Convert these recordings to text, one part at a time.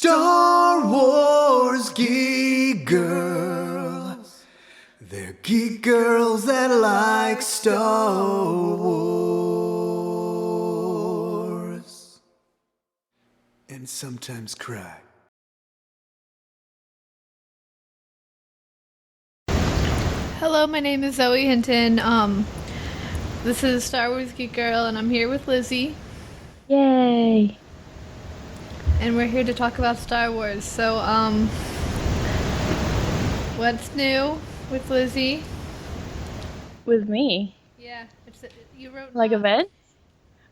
Star Wars geek girls. They're geek girls that like Star Wars. And sometimes cry. Hello, my name is Zoe Hinton. This is Star Wars Geek Girl, and I'm here with Lizzy. Yay! And we're here to talk about Star Wars. So, what's new with Lizzy? With me? Yeah, you wrote Like not. events?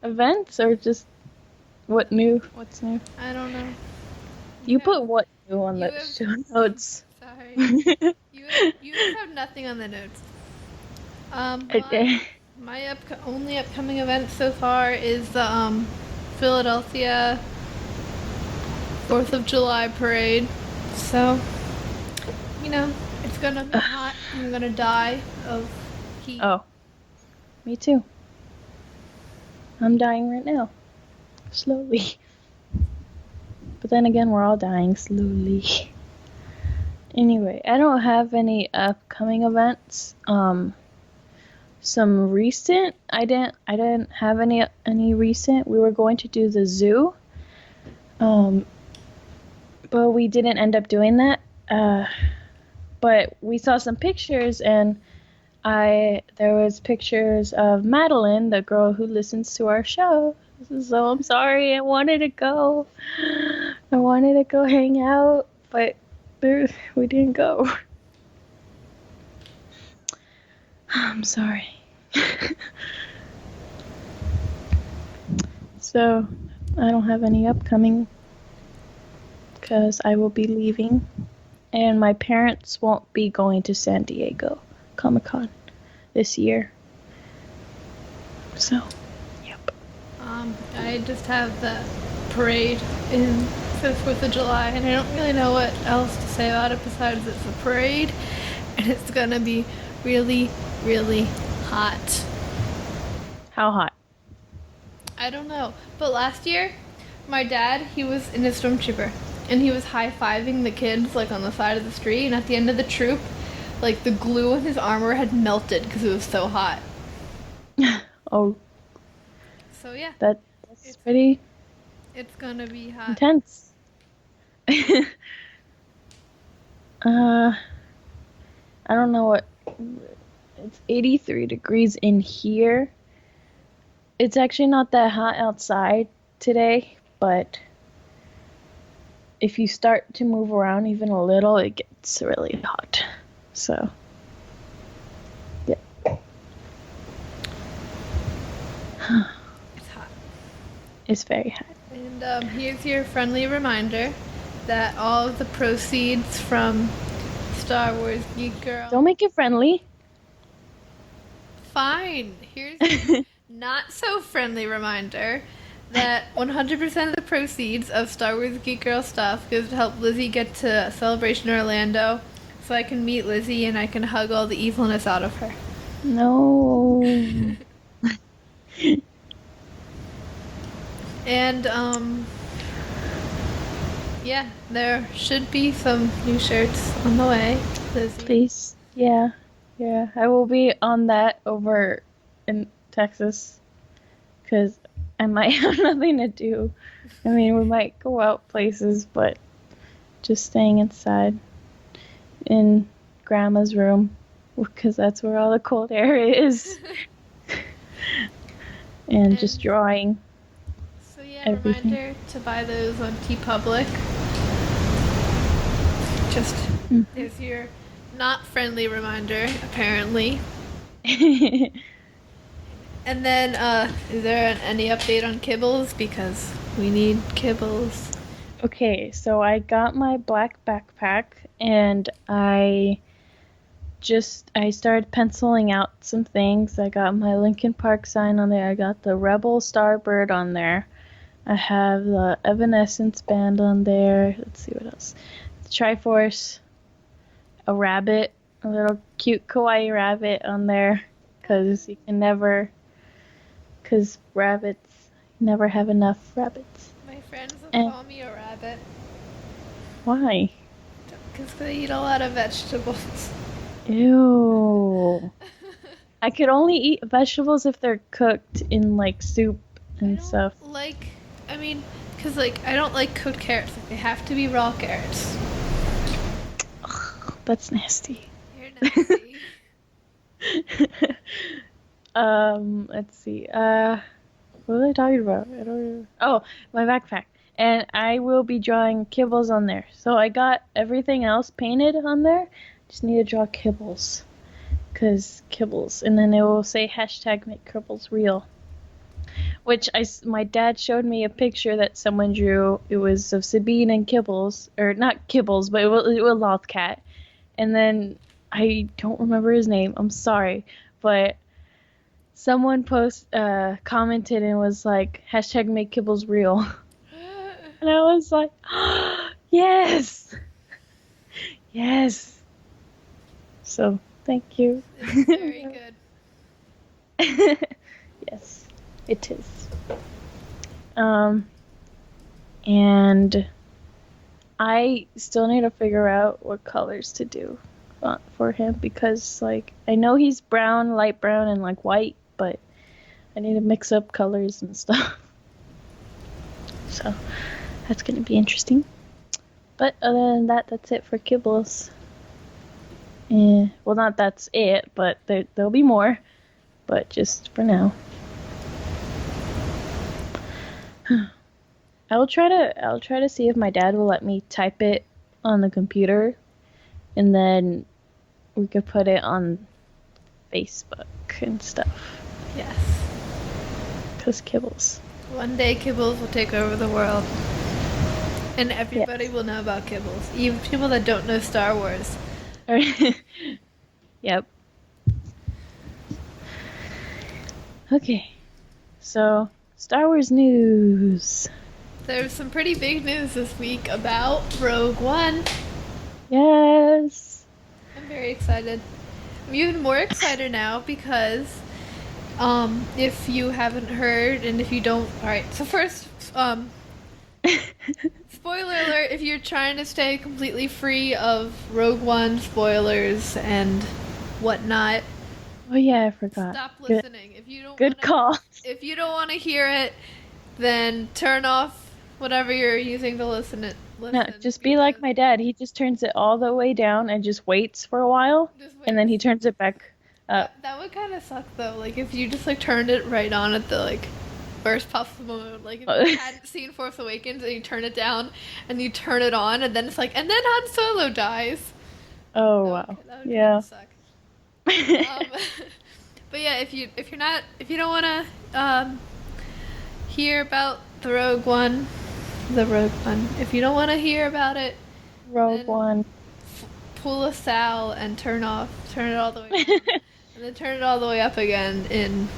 Events or just what new? What's new? I don't know. You put what new on the show notes? Sorry. You have nothing on the notes. My only upcoming event so far is the Philadelphia 4th of July parade. So, it's gonna be hot. I'm gonna die of heat. Oh, me too. I'm dying right now. Slowly. But then again, we're all dying slowly. Anyway, I don't have any upcoming events. Some recent, I didn't have any recent. We were going to do the zoo. But we didn't end up doing that. But we saw some pictures, and there was pictures of Madeline, the girl who listens to our show. So I'm sorry, I wanted to go. I wanted to go hang out, but we didn't go. I'm sorry. So I don't have any upcoming because I will be leaving, and my parents won't be going to San Diego Comic-Con this year. So, yep. I just have the parade for the 4th of July, and I don't really know what else to say about it besides it's a parade, and it's gonna be really, really hot. How hot? I don't know. But last year, my dad, he was in a stormtrooper, and he was high-fiving the kids, like, on the side of the street, and at the end of the troop, like, the glue in his armor had melted because it was so hot. Oh. So, yeah. That's pretty... It's gonna be hot. Intense. I don't know what... It's 83 degrees in here. It's actually not that hot outside today, but if you start to move around even a little, it gets really hot. So, yeah. It's hot. It's very hot. And here's your friendly reminder that all of the proceeds from Star Wars Geek Girl... Don't make it friendly. Fine. Here's your not so friendly reminder that 100% of the proceeds of Star Wars Geek Girl stuff goes to help Lizzy get to Celebration Orlando so I can meet Lizzy and I can hug all the evilness out of her. No. And, yeah, there should be some new shirts on the way, Lizzy. Please. Yeah. I will be on that over in Texas because I might have nothing to do. I mean, we might go out places, but just staying inside in Grandma's room because that's where all the cold air is. and just drawing. So yeah, everything. Reminder to buy those on TeePublic. Just there's your not friendly reminder, apparently. And then, is there any update on Kibbles? Because we need Kibbles. Okay, so I got my black backpack, and I started penciling out some things. I got my Linkin Park sign on there. I got the Rebel Starbird on there. I have the Evanescence band on there. Let's see what else. The Triforce, a rabbit, a little cute kawaii rabbit on there, because rabbits never have enough rabbits. My friends will call me a rabbit. Why? Because they eat a lot of vegetables. Ew. I could only eat vegetables if they're cooked in like soup I and don't stuff. like, I mean, because like I don't like cooked carrots. Like, they have to be raw carrots. Ugh, that's nasty. You're nasty. Let's see. What was I talking about? I don't remember. Oh, my backpack. And I will be drawing kibbles on there. So I got everything else painted on there. Just need to draw kibbles. Cause kibbles. And then it will say hashtag make kibbles real. Which my dad showed me a picture that someone drew. It was of Sabine and Kibbles. Or not Kibbles, but it was Lothcat. And then I don't remember his name. I'm sorry. But someone commented and was like, hashtag make kibbles real. And I was like, oh, yes! Yes! So, thank you. It's very good. Yes, it is. And I still need to figure out what colors to do for him because, like, I know he's brown, light brown, and, like, white, but I need to mix up colors and stuff. So, that's going to be interesting. But other than that, that's it for kibbles. Well, not that's it, but there'll be more. But just for now. I'll try to see if my dad will let me type it on the computer, and then we could put it on Facebook and stuff. Yes. 'Cause kibbles. One day Kibbles will take over the world. And everybody will know about Kibbles. Even people that don't know Star Wars. Yep. Okay. So, Star Wars news. There's some pretty big news this week about Rogue One. Yes. I'm very excited. I'm even more excited now because if you haven't heard and if you don't, alright, so first, spoiler alert, if you're trying to stay completely free of Rogue One spoilers and whatnot, Oh yeah, I forgot. stop listening. If you don't Good call. If you don't want to hear it, then turn off whatever you're using to listen. No, just be like my dad. He just turns it all the way down and just waits for a while, and then he turns it back up. That would kind of suck though. Like if you just like turned it right on at the like first possible moment. Like if you hadn't seen Force Awakens and you turn it down and you turn it on and then it's like and then Han Solo dies. Oh wow. That would Yeah. suck. But yeah, if you don't want to hear about the Rogue One, if you don't want to hear about it, Rogue then One. pull a Sal and turn it all the way down, and then turn it all the way up again in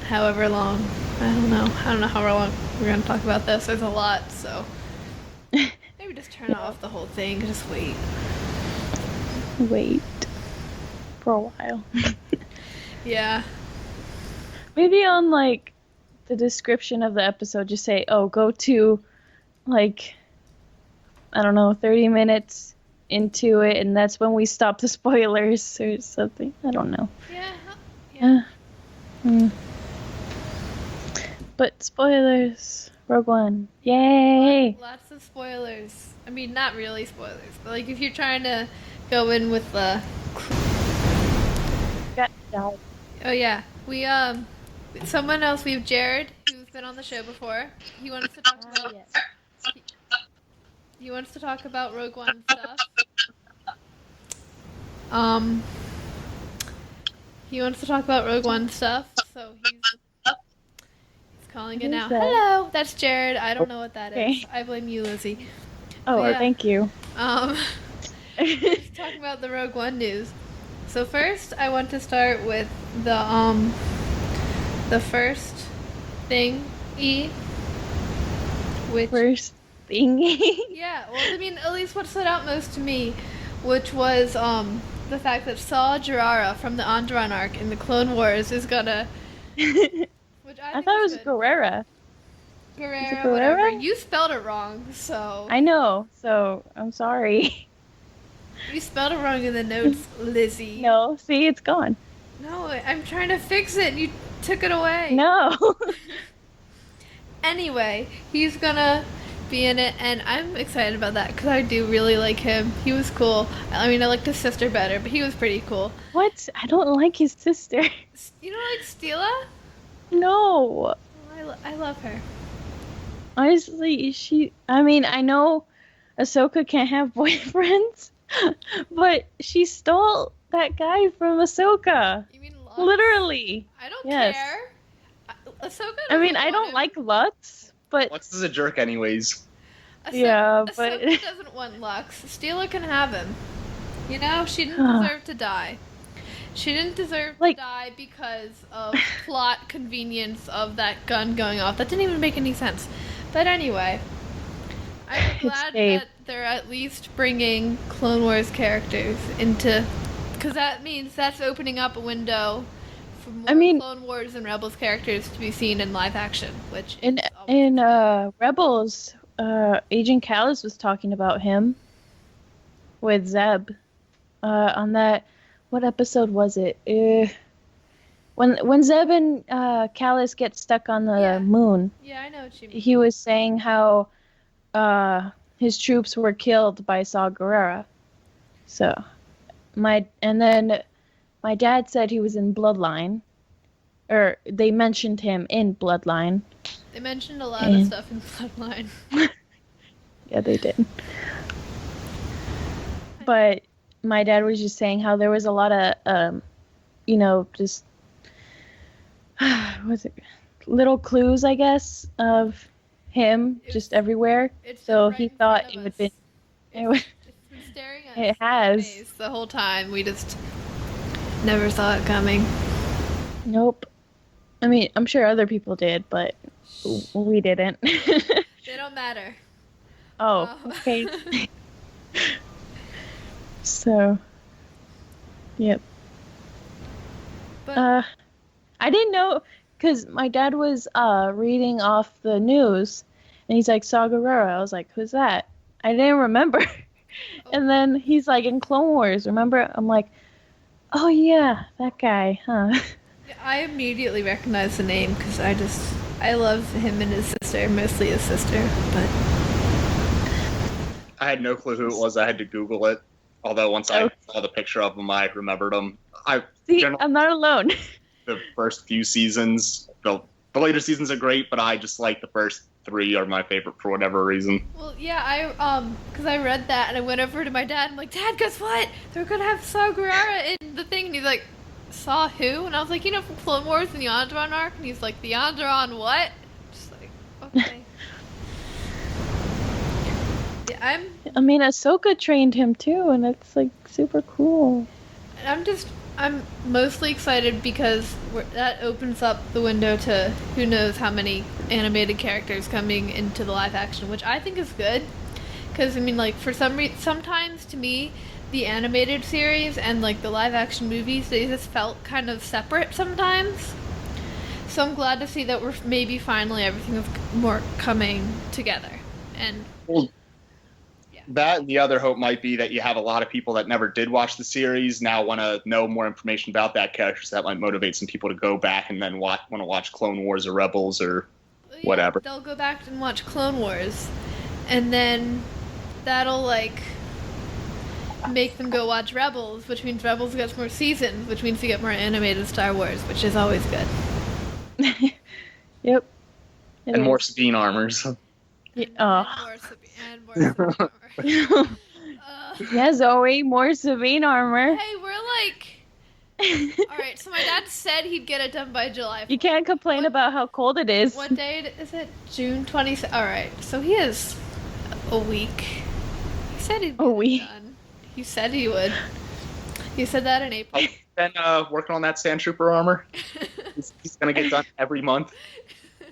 however long. I don't know how long we're gonna talk about this. There's a lot, so maybe just turn off the whole thing. Just wait. Wait for a while. Yeah. Maybe on like the description of the episode, just say, "Oh, go to like I don't know, 30 minutes into it, and that's when we stop the spoilers or something." I don't know. Yeah. But spoilers, Rogue One, yay! Lots of spoilers. I mean, not really spoilers, but like if you're trying to go in with the. Oh yeah, we someone else. We have Jarred, who's been on the show before. He wants to talk about. He wants to talk about Rogue One stuff. He wants to talk about Rogue One stuff, so he's calling it now. Hello, that's Jarred. I don't know what that is. I blame you, Lizzy. Oh, yeah. Thank you. He's talking about the Rogue One news. So first, I want to start with the first thing, which First thingy. yeah. Well, I mean, at least what stood out most to me, which was the fact that Saw Gerrera from the Onderon arc in the Clone Wars is gonna. Which I thought it was Guerrera. Guerrera, Guerrera? whatever. You spelled it wrong, so. I know, so I'm sorry. You spelled it wrong in the notes, Lizzy. No, see, it's gone. No, I'm trying to fix it and you took it away. No. Anyway, he's gonna be in it, and I'm excited about that because I do really like him. He was cool. I mean, I liked his sister better, but he was pretty cool. What? I don't like his sister. You don't like Steela? No. I love her. Honestly, I mean, I know Ahsoka can't have boyfriends, but she stole that guy from Ahsoka. You mean Lux? Literally. I don't Yes. care. Ahsoka I mean, doesn't I want don't him. like Lux, but Lux is a jerk anyways. Yeah, but- Ahsoka doesn't want Lux. Steela can have him. You know, she didn't deserve to die. She didn't deserve to die because of plot convenience of that gun going off. That didn't even make any sense. But anyway, I'm glad that they're at least bringing Clone Wars characters into... Because that means that's opening up a window for more Clone Wars and Rebels characters to be seen in live action, which in Rebels, Agent Kallus was talking about him with Zeb on that. What episode was it? When Zeb and Kallus get stuck on the moon. Yeah, I know what you mean. He was saying how his troops were killed by Saw Gerrera. So then my dad said he was in Bloodline, or they mentioned him in Bloodline. They mentioned a lot of stuff in Bloodline. Yeah, they did. But my dad was just saying how there was a lot of, just little clues, I guess, of him just everywhere. So he thought it would be. It's been staring at us It has. face the whole time. We just never saw it coming. Nope. I mean, I'm sure other people did, but we didn't. They don't matter. Oh, okay. So, yep. But, I didn't know, because my dad was reading off the news, and he's like, Saw Gerrera. I was like, who's that? I didn't remember. And then he's like, in Clone Wars, remember? I'm like, oh yeah, that guy, huh? I immediately recognized the name because I love him and his sister, mostly his sister, but... I had no clue who it was. I had to Google it. Although once I saw the picture of him, I remembered him. See, I'm not alone. The first few seasons, the later seasons are great, but I just like the first 3 are my favorite for whatever reason. Well, yeah, because I read that and I went over to my dad. I'm like, Dad, guess what? They're gonna have Saw Gerrera in the thing, and he's like, Saw who? And I was like, from Clone Wars and the Onderon arc, and he's like, the Onderon what? Just like, okay. Yeah, I mean, Ahsoka trained him too, and it's like super cool. I'm mostly excited because that opens up the window to who knows how many animated characters coming into the live action, which I think is good. Because, I mean, like, for sometimes to me, the animated series and, like, the live action movies, they just felt kind of separate sometimes. So I'm glad to see that we're maybe finally everything is more coming together. And that and the other hope might be that you have a lot of people that never did watch the series now want to know more information about that character, so that might motivate some people to go back and then want to watch Clone Wars or Rebels or whatever. They'll go back and watch Clone Wars, and then that'll, like, make them go watch Rebels, which means Rebels gets more seasons, which means you get more animated Star Wars, which is always good. Yep. And more Sabine armors. Yeah, And more Sabine armor. Yeah, Zoe, more Sabine armor. Hey, we're like... Alright, so my dad said he'd get it done by July 4th. You can't complain about how cold it is. What day is it? June 26th? Alright, so he has a week. He said he'd get it done. He said he would. He said that in April. Been working on that Sand Trooper armor. He's going to get done every month.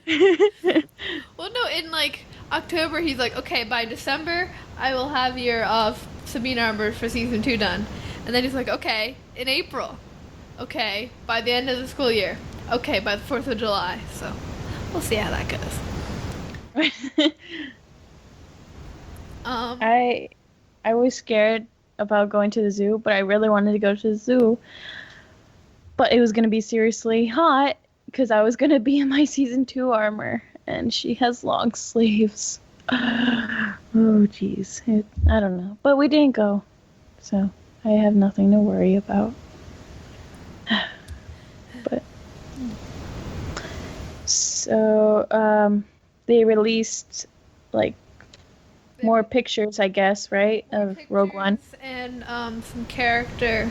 Well, no, in, like, October, he's like, okay, by December, I will have your Sabine armor for season 2 done. And then he's like, okay, in April. Okay, by the end of the school year. Okay, by the 4th of July. So, we'll see how that goes. I was scared about going to the zoo, but I really wanted to go to the zoo. But it was going to be seriously hot because I was going to be in my season 2 armor, and she has long sleeves. Oh, jeez. I don't know. But we didn't go, so I have nothing to worry about. But so they released like more pictures, I guess, right, of Rogue One. And some character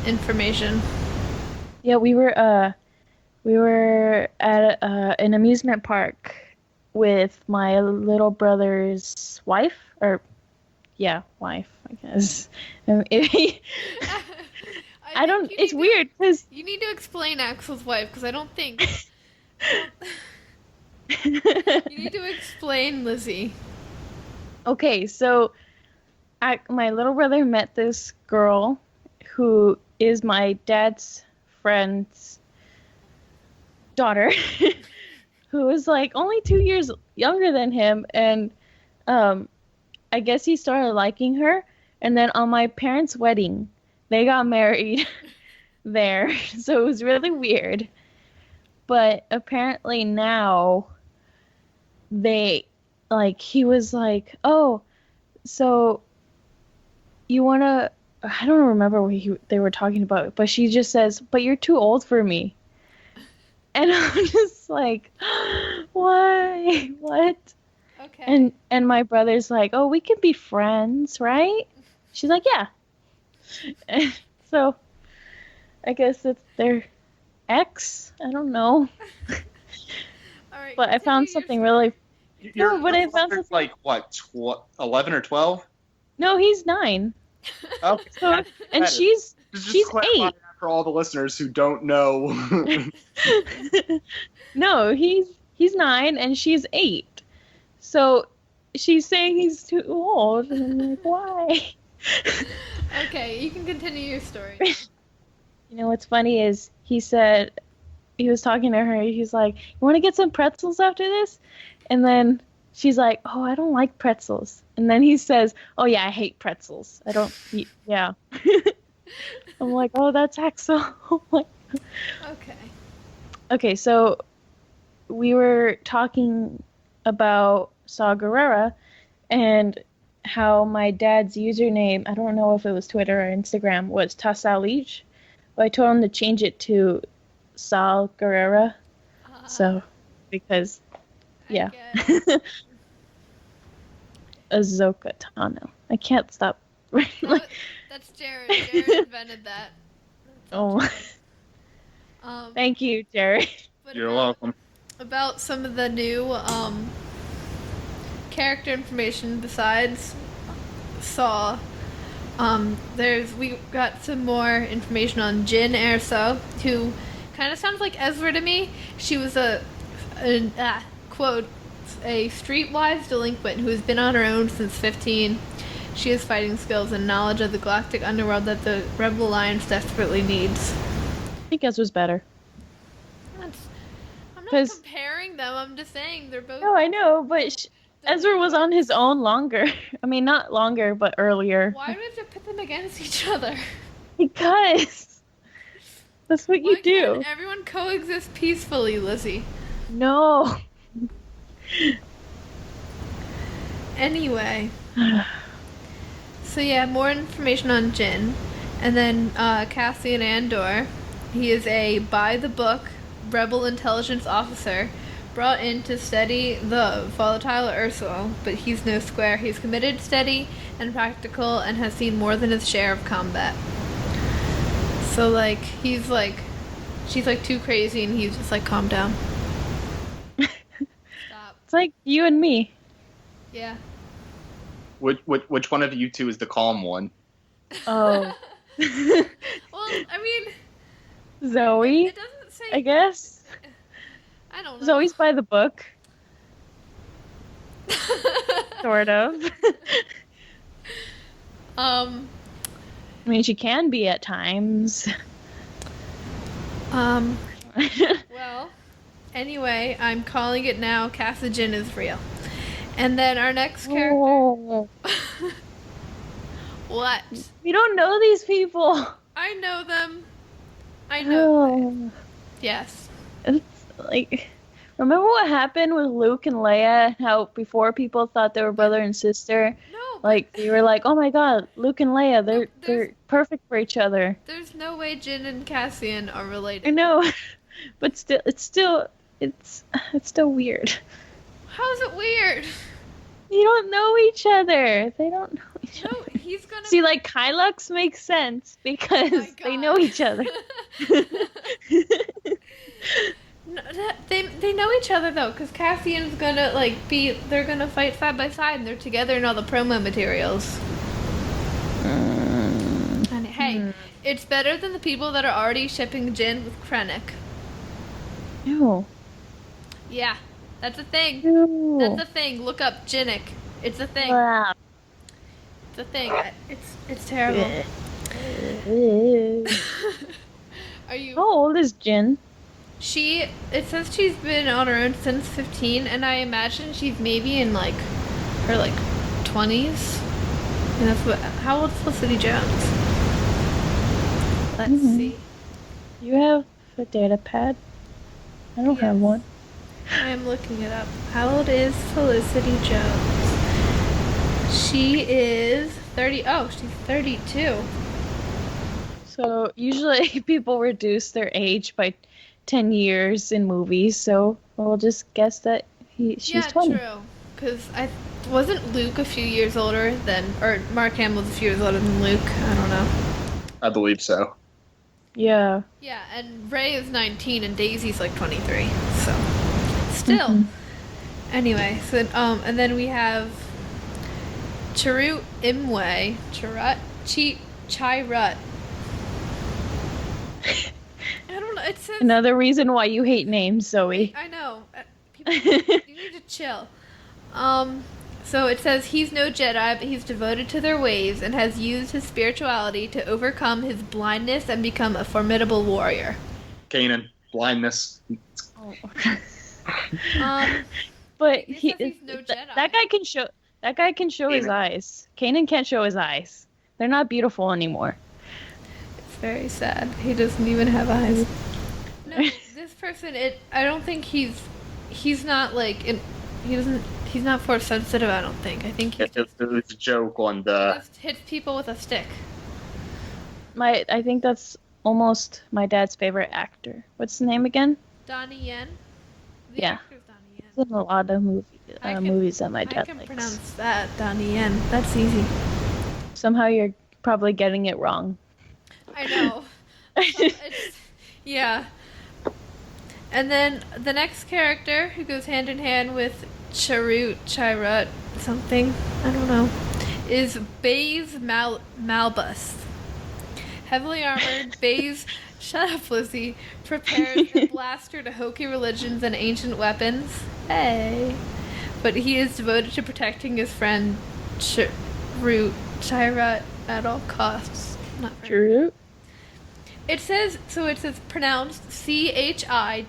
information. Yeah, we were at an amusement park with my little brother's wife, or wife, I guess. I don't. It's weird because you need to explain Axel's wife because I don't think. You need to explain Lizzy. Okay, so my little brother met this girl who is my dad's friend's daughter, who is like only 2 years younger than him, and I guess he started liking her, and then on my parents' wedding, they got married there, so it was really weird. But apparently now he was like, oh, so you wanna, I don't remember what they were talking about, but she just says, but you're too old for me. And I'm just like, why? What? Okay. And my brother's like, oh, we can be friends, right? She's like, yeah. And so I guess it's their ex. I don't know. All right. But I found something really. I found something like what, 11 or 12? No, he's 9. Okay. So, and she's 8. For all the listeners who don't know. No, he's 9 and she's 8. So she's saying he's too old, and I'm like, why? Okay, you can continue your story. You know what's funny is he said he was talking to her. He's like, "You want to get some pretzels after this?" And then she's like, "Oh, I don't like pretzels." And then he says, "Oh yeah, I hate pretzels. I don't eat." Yeah. I'm like, "Oh, that's Axel." Okay. Okay, so we were talking about Saw Gerrera and how my dad's username, I don't know if it was Twitter or Instagram, was Tassalich. But I told him to change it to Sal Gerrera. So, because, yeah. Ahsoka Tano. I can't stop. That's Jared. Jared invented that. Oh. Thank you, Jared. You're welcome. About some of the new character information besides Saw, we got some more information on Jyn Erso, who kind of sounds like Ezra to me. She was quote, a streetwise delinquent who has been on her own since 15. She has fighting skills and knowledge of the galactic underworld that the Rebel Alliance desperately needs. I think Ezra's better. I'm not comparing them, I'm just saying they're both... No, I know, but Ezra was on his own longer. I mean, not longer, but earlier. Why do we have to pit them against each other? Because that's what you do. Why can't everyone coexist peacefully, Lizzy? No. Anyway. So yeah, more information on Jyn. And then Cassian Andor. He is a by-the-book rebel intelligence officer brought in to study the volatile Ursula, but he's no square. He's committed, steady, and practical, and has seen more than his share of combat. So, she's too crazy, and he's just calm down. Stop. It's like you and me. Yeah. Which one of you two is the calm one? Oh. Well, I mean... Zoe, it doesn't say... I guess. I don't know. Zoe's by the book. Sort of. I mean, she can be at times. Well, anyway, I'm calling it now. Jyn is real. And then our next character. Oh, What? we don't know these people. I know them. I know. Oh, Yes. it's like, remember what happened with Luke and Leia? How before people thought they were brother and sister, No, like but we were like, oh my God, Luke and Leia, No, they're perfect for each other. there's no way Jin and Cassian are related. I know, but it's still weird. How is it weird? You don't know each other. They don't know each No, other. he's gonna. See, like Kylux makes sense because Oh my they God. know each other. No, they know each other though, because Cassian's gonna they're gonna fight side by side and they're together in all the promo materials. And hey, it's better than the people that are already shipping Jin with Krennic. Ew. Yeah, that's a thing. Ew. That's a thing. Look up Jinnick. It's a thing. Wow. It's a thing. It's terrible. Are you? How old is Jin? It says she's been on her own since 15, and I imagine she's maybe in her 20s. And how old's Felicity Jones? Let's see. You have a data pad? I don't have Yes. one. I am looking it up. How old is Felicity Jones? She is 30. Oh, she's 32. So usually people reduce their age by 10 years in movies, so we'll just guess that she's 20. True. Because wasn't Luke a few years older or Mark Hamill's a few years older than Luke. I don't know. I believe so. Yeah. Yeah, and Ray is 19 and Daisy's like 23. So still. Mhm. Anyway, so and then we have Chirrut Imwe, Chirrut. I don't know. It says Another reason why you hate names, Zoe. I know. People, you need to chill. So it says he's no Jedi, but he's devoted to their ways and has used his spirituality to overcome his blindness and become a formidable warrior. Kanan, blindness. But It says he's no Jedi. that guy can show his eyes. Kanan can't show his eyes. They're not beautiful anymore. It's very sad. He doesn't even have eyes. No, this person. I don't think he's not he's not force sensitive. I don't think. I think he It was a joke on the. just hits people with a stick. I think that's almost my dad's favorite actor. What's his name again? Donnie Yen. The Yeah. actor's Donnie Yen. He's in a lot of movies that my I dad can likes. pronounce that, Donnie Yen. That's easy. Somehow you're probably getting it wrong. I know. Yeah. And then the next character who goes hand in hand with Chirrut, something, I don't know, is Baze Malbus. Heavily armored, Baze, shut up, Lizzie, prepares a blaster to hokey religions and ancient weapons. Hey. But he is devoted to protecting his friend Chirrut at all costs. Not very True. It says pronounced CHI-RUT.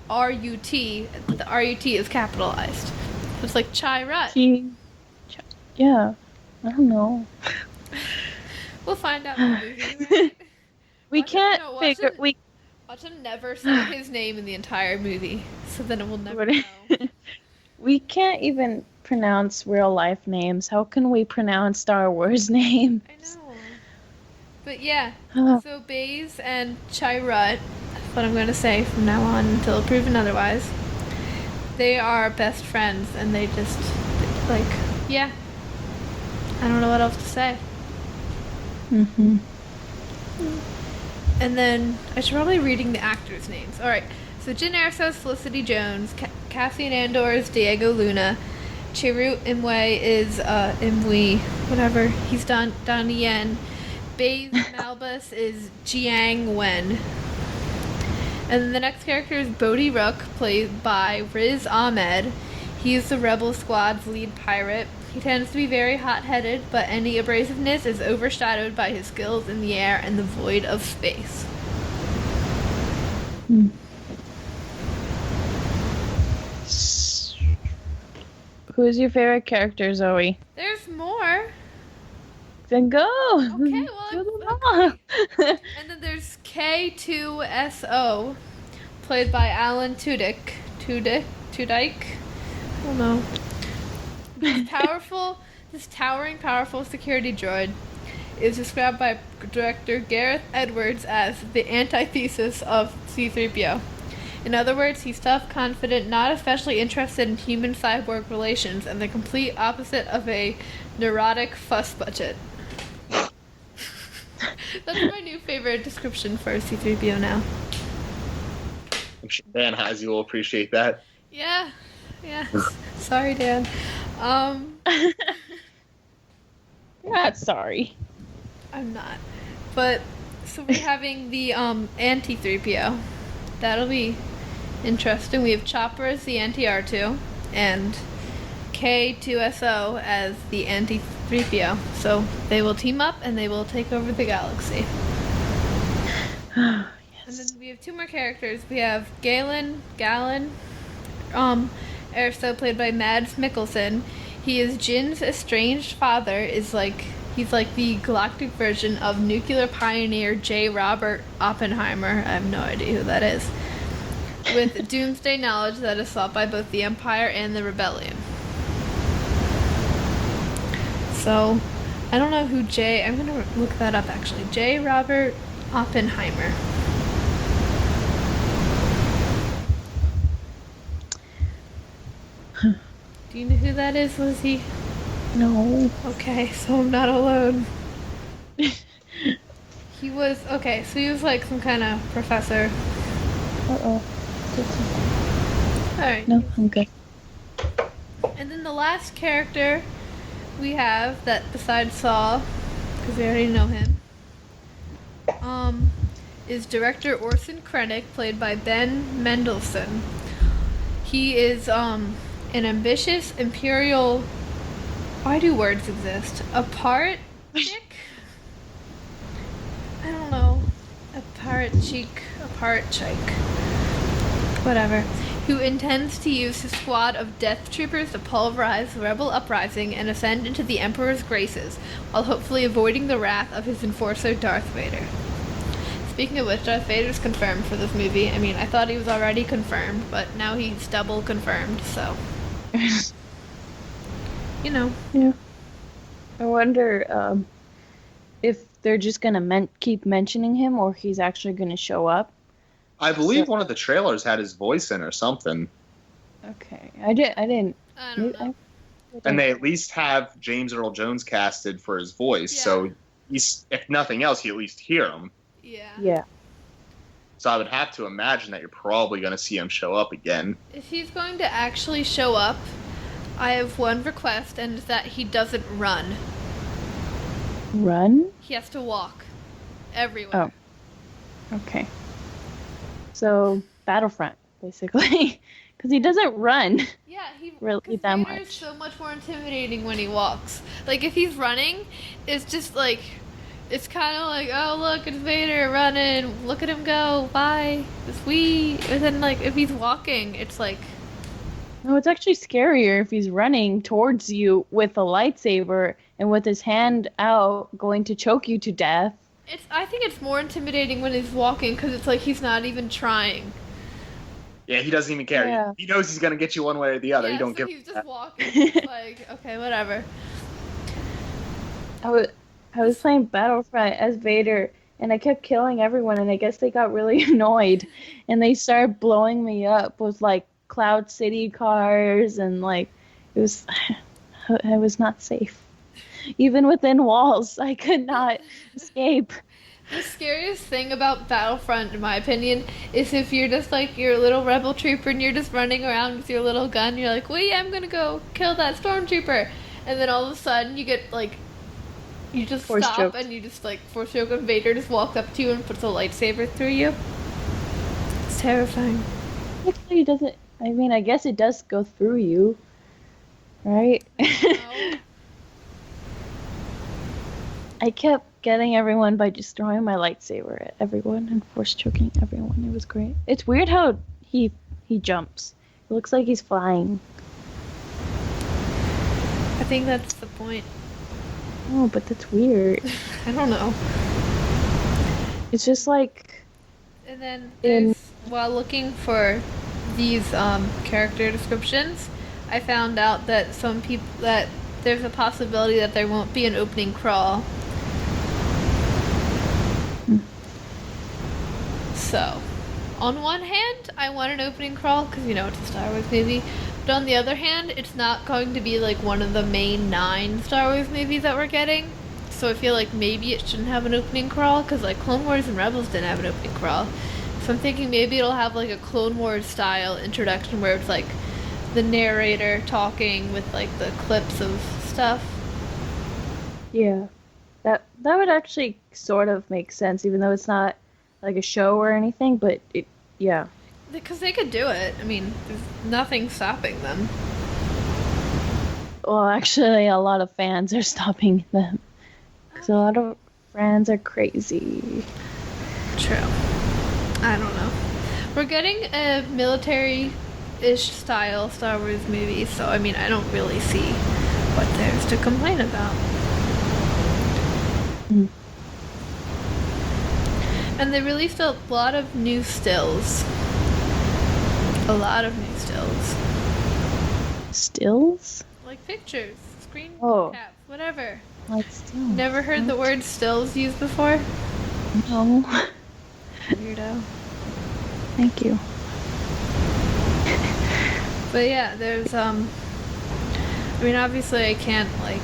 The RUT is capitalized. So it's like Chirrut. Yeah. I don't know. We'll find out in the movie, right? We Watch can't him- no, watch figure him- we Watch him never say his name in the entire movie, so then it will never know. we can't even pronounce real life names. How can we pronounce Star Wars names? I know. But yeah, Oh. so Baze and Chirrut, that's what I'm going to say from now on until proven otherwise. They are best friends, and they just, yeah. I don't know what else to say. Mm-hmm. And then I should probably reading the actors' names. All right. So Jyn Erso's Felicity Jones, Cassian Andor is Diego Luna, Chirrut Imwe is Imwe, whatever. He's Donnie Yen. Baze Malbus is Jiang Wen. And then the next character is Bodhi Rook, played by Riz Ahmed. He is the Rebel Squad's lead pirate. He tends to be very hot-headed, but any abrasiveness is overshadowed by his skills in the air and the void of space. Who's your favorite character, Zoe? There's more. Then go. Okay, well, Do them okay. all. And then there's K2SO, played by Alan Tudyk. Tudyk? I don't know. This towering, powerful security droid is described by director Gareth Edwards as the antithesis of C-3PO. In other words, he's tough, confident, not especially interested in human-cyborg relations, and the complete opposite of a neurotic fuss budget. That's my new favorite description for C-3PO now. I'm sure Dan Heisey will appreciate that. Yeah. Sorry, Dan. You're not sorry. I'm not. But, so we're having the anti-3PO. That'll be interesting. We have Chopper as the anti-R2, and K2SO as the anti-3PO. So they will team up and they will take over the galaxy. Yes. And then we have two more characters. We have Galen, Erso, played by Mads Mikkelsen. He is Jin's estranged father. He's like the galactic version of nuclear pioneer J. Robert Oppenheimer. I have no idea who that is. With doomsday knowledge that is sought by both the Empire and the Rebellion. So, I don't know who I'm gonna look that up actually. J. Robert Oppenheimer. Do you know who that is, Lizzie? No. Okay, so I'm not alone. He was like some kind of professor. Uh-oh. Alright. No, I'm good. And then the last character we have, that besides Saul, because we already know him, is director Orson Krennic, played by Ben Mendelsohn. He is an ambitious imperial. Why do words exist? A part chick? I don't know. A part chick. Whatever. Who intends to use his squad of death troopers to pulverize the rebel uprising and ascend into the Emperor's graces, while hopefully avoiding the wrath of his enforcer Darth Vader. Speaking of which, Darth Vader's confirmed for this movie. I mean, I thought he was already confirmed, but now he's double confirmed, so. You know. Yeah. I wonder if they're just gonna keep mentioning him, or he's actually gonna show up. I believe one of the trailers had his voice in or something. Okay, I didn't. I don't know. And they at least have James Earl Jones casted for his voice, Yeah. so he's, if nothing else, you at least hear him. Yeah. Yeah. So I would have to imagine that you're probably going to see him show up again. If he's going to actually show up, I have one request, and it's that he doesn't run. Run? He has to walk everywhere. Oh. Okay. So Battlefront, basically, because he doesn't run. Yeah, he Really 'cause that Vader is much. so much more intimidating when he walks. Like if he's running, it's just like it's kind of like, oh look, it's Vader running. Look at him go. Bye. It's we. And then like if he's walking, it's like No, it's actually scarier if he's running towards you with a lightsaber and with his hand out, going to choke you to death. I think it's more intimidating when he's walking because it's like he's not even trying. Yeah, he doesn't even care. Yeah. He knows he's going to get you one way or the other. Yeah, He don't so give he's a just crap. walking. It's like okay, whatever. I was playing Battlefront as Vader, and I kept killing everyone, and I guess they got really annoyed, and they started blowing me up with like Cloud City cars, and like it was not safe. Even within walls, I could not escape. The scariest thing about Battlefront, in my opinion, is if you're just like your little rebel trooper and you're just running around with your little gun. You're like, "Wait, I'm gonna go kill that stormtrooper," and then all of a sudden you get like, you just Force stop choked. and you just like force choke, and Vader just walks up to you and puts a lightsaber through you. It's terrifying. Actually, it doesn't. I mean, I guess it does go through you, right? No. I kept getting everyone by just throwing my lightsaber at everyone and force choking everyone. It was great. It's weird how he jumps. It looks like he's flying. think that's the point. Oh, but that's weird. I don't know. It's just like And then in while looking for these character descriptions, I found out that that there's a possibility that there won't be an opening crawl. So, on one hand, I want an opening crawl because it's a Star Wars movie. But on the other hand, it's not going to be like one of the main 9 Star Wars movies that we're getting. So I feel like maybe it shouldn't have an opening crawl because like Clone Wars and Rebels didn't have an opening crawl. So I'm thinking maybe it'll have like a Clone Wars style introduction where it's like the narrator talking with like the clips of stuff. yeah. That would actually sort of make sense, even though it's not like a show or anything, but yeah. Because they could do it. I mean, there's nothing stopping them. Well, actually, a lot of fans are stopping them. Because a lot of fans are crazy. True. I don't know. We're getting a military-ish style Star Wars movie, so I mean, I don't really see what there's to complain about. Mm. And they released a lot of new stills. A lot of new stills. Stills? Like pictures, screen Oh. caps, whatever. Like stills? Never heard the word stills used before? No. Weirdo. Thank you. But yeah, there's I mean, obviously I can't like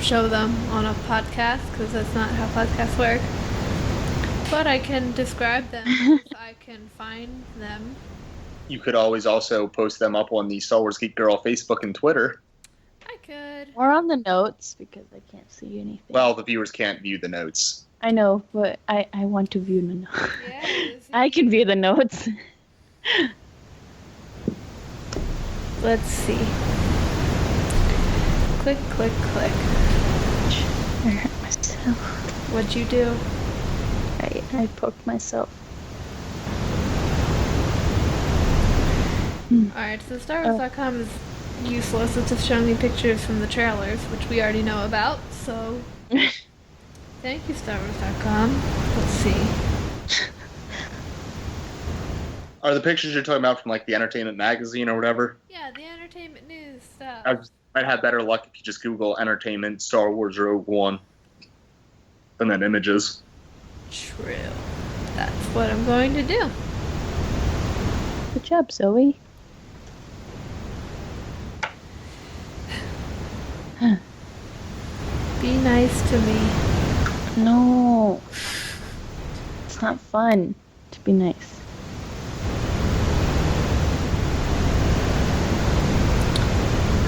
show them on a podcast because that's not how podcasts work. But I can describe them as I can find them. You could always also post them up on the Star Wars Geek Girl Facebook and Twitter. I could. Or on the notes, because I can't see anything. Well, the viewers can't view the notes. I know, but I want to view the notes. Yeah, Lizzy. I can view the notes. Let's see. Click, click, click. I hurt myself. What'd you do? I poked myself. Alright, so StarWars.com is useless. It's just showing me pictures from the trailers, which we already know about, so thank you, StarWars.com. Let's see. Are the pictures you're talking about from like the Entertainment Magazine or whatever? Yeah, the entertainment news stuff. I might have better luck if you just Google Entertainment Star Wars Rogue One and then images. True. That's what I'm going to do. Good job, Zoe. Be nice to me. No. It's not fun to be nice.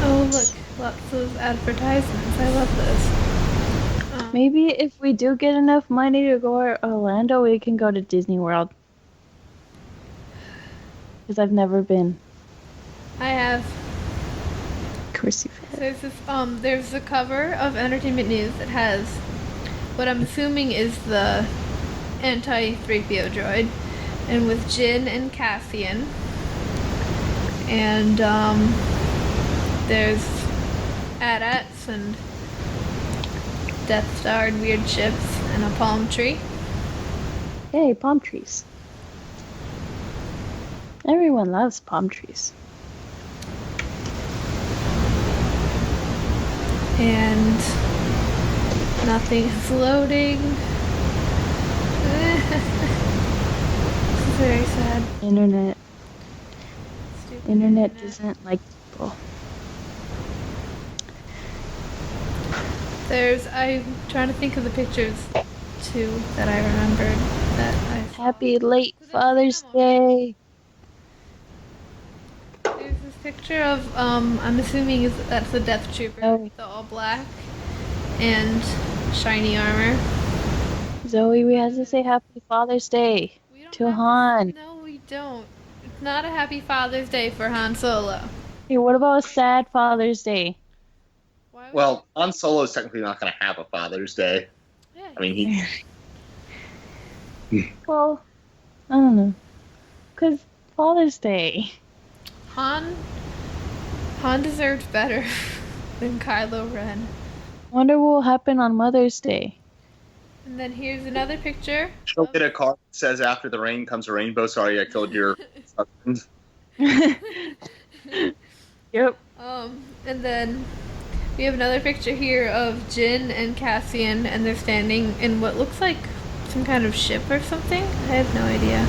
Oh, look. Lots of advertisements. I love this. Maybe if we do get enough money to go to Orlando, we can go to Disney World. Because I've never been. I have. Of course you've had. There's this, there's a cover of Entertainment News that has what I'm assuming is the anti-3PO droid, and with Jin and Cassian, and there's AT-ATs and Death Star and weird ships and a palm tree. Hey, palm trees. Everyone loves palm trees. And nothing is loading. This is very sad. Internet. Stupid Internet doesn't like people. I'm trying to think of the pictures too that I remembered that I saw. Happy late Father's Day. There's this picture of I'm assuming that's the Death Trooper, Oh. the all black and shiny armor. Zoe, we have to say Happy Father's Day We don't to have Han. No, we don't. It's not a happy Father's Day for Han Solo. Hey, what about a sad Father's Day? Why would Well, Han Solo is technically not going to have a Father's Day. yeah, I mean, Well, I don't know. 'Cause Father's Day. Han deserved better. Then Kylo Ren. Wonder what will happen on Mother's Day. And then here's another picture. She'll get a card that says after the rain comes a rainbow. Sorry, I killed your husband. Yep. And then we have another picture here of Jyn and Cassian, and they're standing in what looks like some kind of ship or something. I have no idea.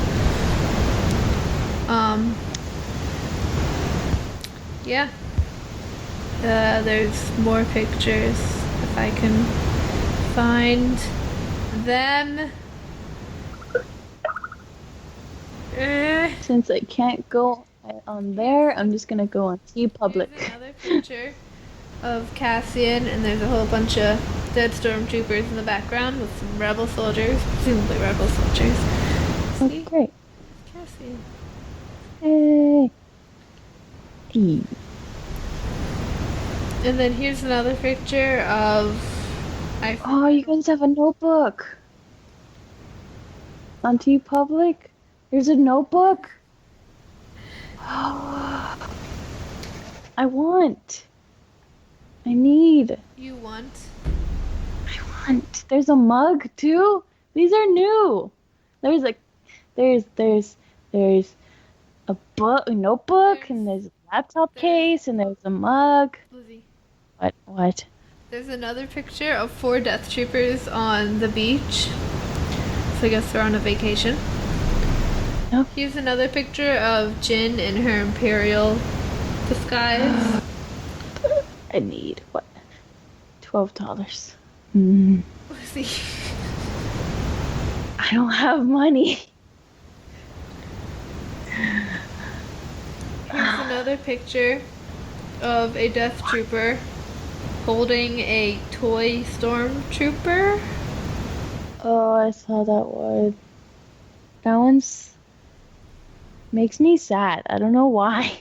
Yeah. There's more pictures if I can find them. Since I can't go on there, I'm just gonna go on TeePublic. Here's another picture of Cassian, and there's a whole bunch of dead stormtroopers in the background with some rebel soldiers, presumably rebel soldiers. Oh, See? great. Cassian. Hey. Tea. And then here's another picture of... Oh, you guys have a notebook. On TeePublic? There's a notebook? I want. I need. You want? I want. There's a mug too? These are new. There's a notebook, and there's a laptop case, and there's a mug. Lizzie. What? There's another picture of 4 Death Troopers on the beach. So I guess they're on a vacation. No. Here's another picture of Jyn in her Imperial disguise. I need what? $12. Lizzie. I don't have money. Here's another picture of a Death Trooper holding a toy stormtrooper. Oh, I saw that one. That one's makes me sad. I don't know why.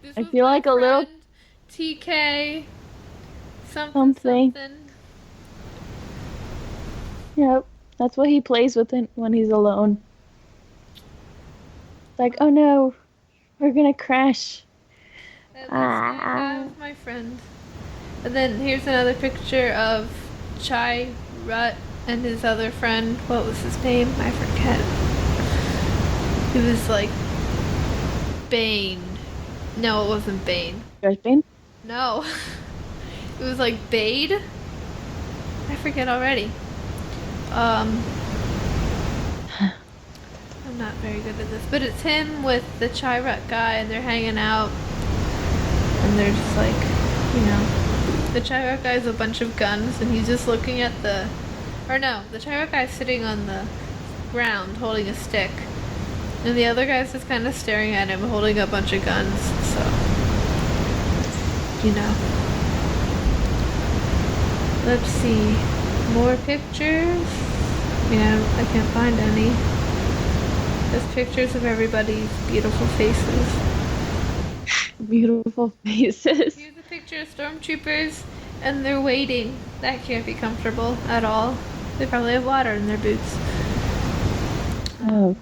This I was feel my like a little- friend, TK Something. something. Yep, that's what he plays with it when he's alone. Like, oh no, we're gonna crash. At least I have my friend. And then here's another picture of Chai Rut and his other friend. What was his name? I forget. He was like Bane. No, it wasn't Bane. Darth Bane? No. It was like Bade. I forget already. I'm not very good at this, but it's him with the Chai Rut guy, and they're hanging out, and they're just like, you know, the Chai Rut guy's a bunch of guns, and he's just looking at the, or no, the Chai Rut guy's sitting on the ground holding a stick, and the other guy's just kind of staring at him holding a bunch of guns. So, you know. Let's see. More pictures? I mean, I can't find any. Just pictures of everybody's beautiful faces. Beautiful faces. Here's a picture of stormtroopers, and they're waiting. That can't be comfortable at all. They probably have water in their boots. Oh.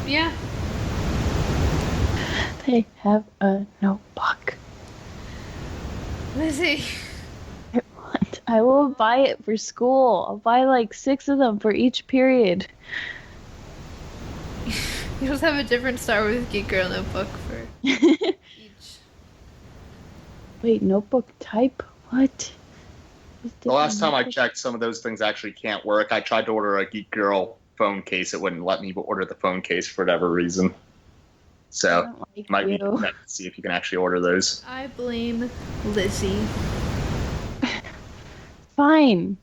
Yeah. They have a notebook. Lizzie. I will buy it for school. I'll buy like 6 of them for each period. You just have a different Star Wars Geek Girl notebook for each. Wait, notebook type? What? The last time I checked, some of those things actually can't work. I tried to order a Geek Girl phone case. It wouldn't let me order the phone case for whatever reason. So, might be to see if you can actually order those. I blame Lizzie. Fine.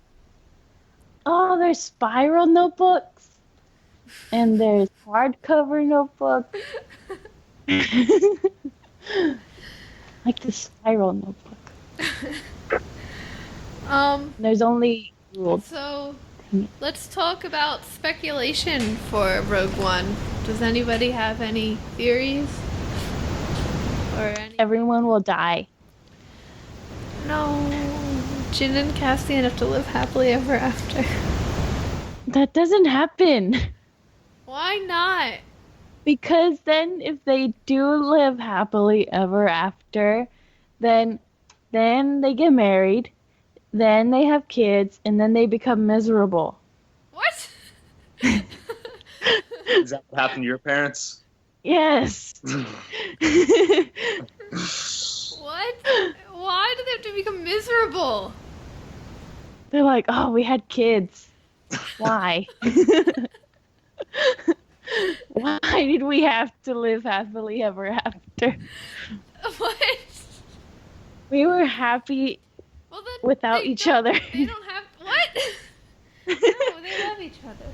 Oh, there's spiral notebooks. And there's hardcover notebooks. Like the spiral notebook. There's only ruled. So, let's talk about speculation for Rogue One. Does anybody have any theories? Or any... Everyone will die. No. Jyn and Cassian have to live happily ever after. That doesn't happen. Why not? Because then if they do live happily ever after, then they get married, then they have kids, and then they become miserable. What? Is that what happened to your parents? Yes. What? Why do they have to become miserable? They're like, oh, we had kids. Why? Why did we have to live happily ever after? What? We were happy Well, then without they each don't- other. They don't have what? No, they love each other.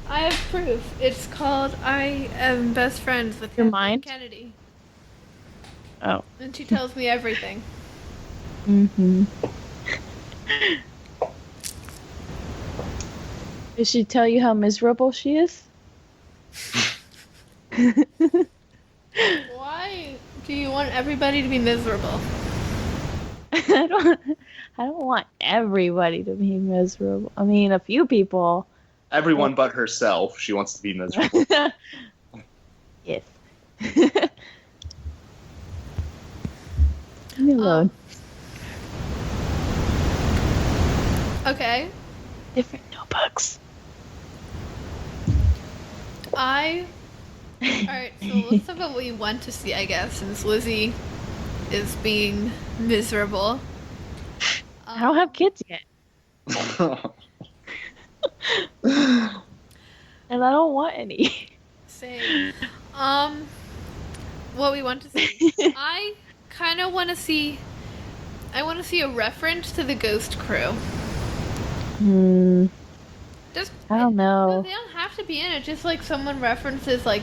I have proof. It's called I am best friends with Your Kathleen mind? Kennedy, Oh. and she tells me everything. Mm-hmm. Did she tell you how miserable she is? Why do you want everybody to be miserable? I don't want everybody to be miserable. I mean, a few people. Everyone but herself. She wants to be miserable. Yes. Leave me alone. Okay. Different notebooks. Alright, so let's talk about what you want to see, I guess, since Lizzie is being miserable. I don't have kids yet. And I don't want any. Same. What we want to see. I kind of want to see. I want to see a reference to the Ghost Crew. Just I don't know. They don't have to be in it. Just like someone references, like,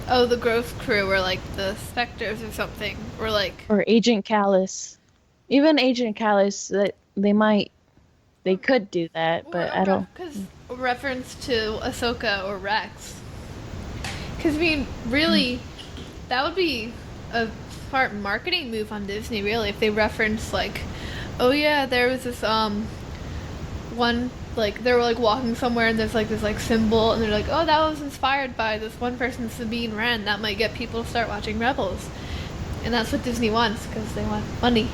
oh, the Ghost Crew, or like the Spectres or something, or like. Or Agent Callus. Even Agent Callus, that they could do that, but I don't. Because a reference to Ahsoka or Rex. Because, I mean, really, that would be a smart marketing move on Disney, really, if they reference, like, oh yeah, there was this, one, like, they were, like, walking somewhere and there's, like, this, like, symbol, and they're like, oh, that was inspired by this one person, Sabine Wren. That might get people to start watching Rebels. And that's what Disney wants, because they want money.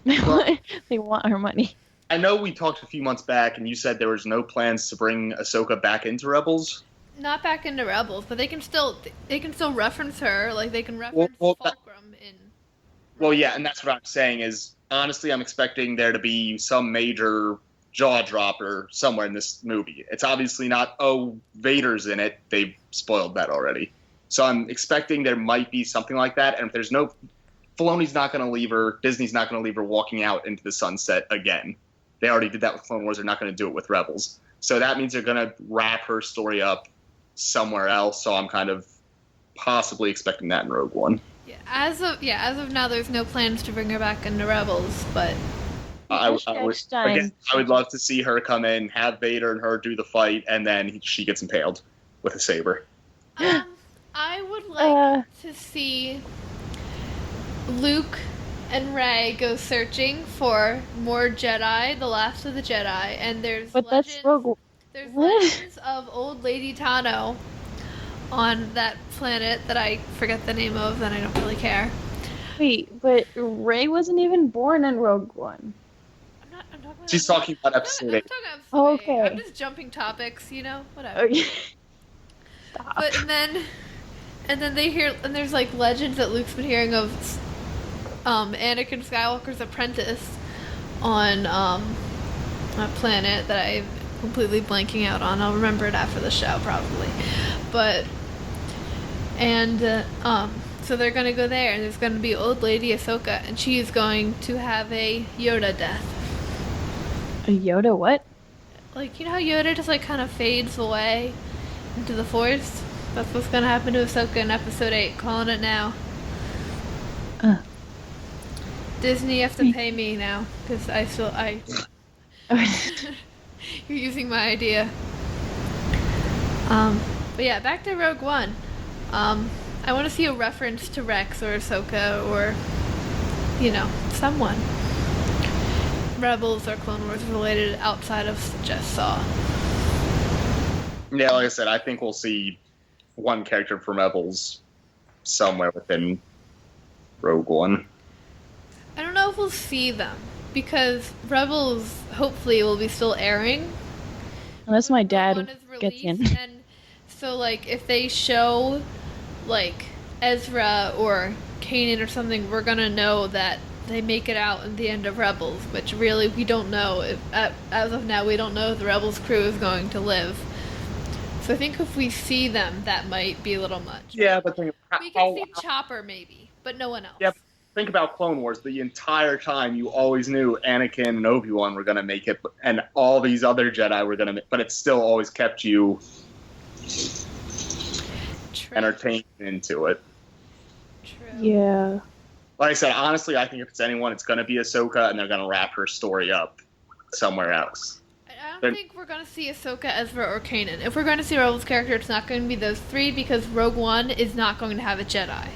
They want our money. I know we talked a few months back, and you said there was no plans to bring Ahsoka back into Rebels. Not back into Rebels, but they can still reference her. Like, they can reference Fulcrum in. Well, yeah, and that's what I'm saying is, honestly, I'm expecting there to be some major jaw dropper somewhere in this movie. It's obviously not, oh, Vader's in it. They've spoiled that already. So I'm expecting there might be something like that, and if there's no... Filoni's not going to leave her. Disney's not going to leave her walking out into the sunset again. They already did that with Clone Wars. They're not going to do it with Rebels. So that means they're going to wrap her story up somewhere else. So I'm kind of possibly expecting that in Rogue One. Yeah, as of now, there's no plans to bring her back into Rebels, but I would love to see her come in, have Vader and her do the fight, and then she gets impaled with a saber. I would like to see Luke and Rey go searching for more Jedi, the last of the Jedi, and there's legends of Old Lady Tano on that planet that I forget the name of, and I don't really care. Wait, but Rey wasn't even born in Rogue One. I'm talking about She's talking about episode 8. Oh, okay. I'm just jumping topics, whatever. Okay. Stop. But and then they hear, and there's like legends that Luke's been hearing of Anakin Skywalker's apprentice on a planet that I'm completely blanking out on. I'll remember it after the show probably. But so they're gonna go there, and there's gonna be Old Lady Ahsoka, and she is going to have a Yoda death. A Yoda what? Like, how Yoda just like kind of fades away into the Force? That's what's gonna happen to Ahsoka in Episode 8. Calling it now. Disney, you have to pay me now, because you're using my idea. But yeah, back to Rogue One. I want to see a reference to Rex or Ahsoka or, someone. Rebels or Clone Wars related outside of just Saw. Yeah, like I said, I think we'll see one character from Rebels somewhere within Rogue One. I don't know if we'll see them because Rebels hopefully will be still airing. Unless my when Rogue One dad is gets in. released, and so like if they show like Ezra or Kanan or something, we're gonna know that they make it out in the end of Rebels, which really we don't know. If, as of now, we don't know if the Rebels crew is going to live. So I think if we see them, that might be a little much. Yeah, but We can see Chopper maybe, but no one else. Yeah, think about Clone Wars. The entire time, you always knew Anakin and Obi-Wan were going to make it, and all these other Jedi were going to make, but it still always kept you entertained into it. True. Yeah. Like I said, honestly, I think if it's anyone, it's going to be Ahsoka, and they're going to wrap her story up somewhere else. I don't think we're going to see Ahsoka, Ezra, or Kanan. If we're going to see a Rebels character, it's not going to be those three because Rogue One is not going to have a Jedi.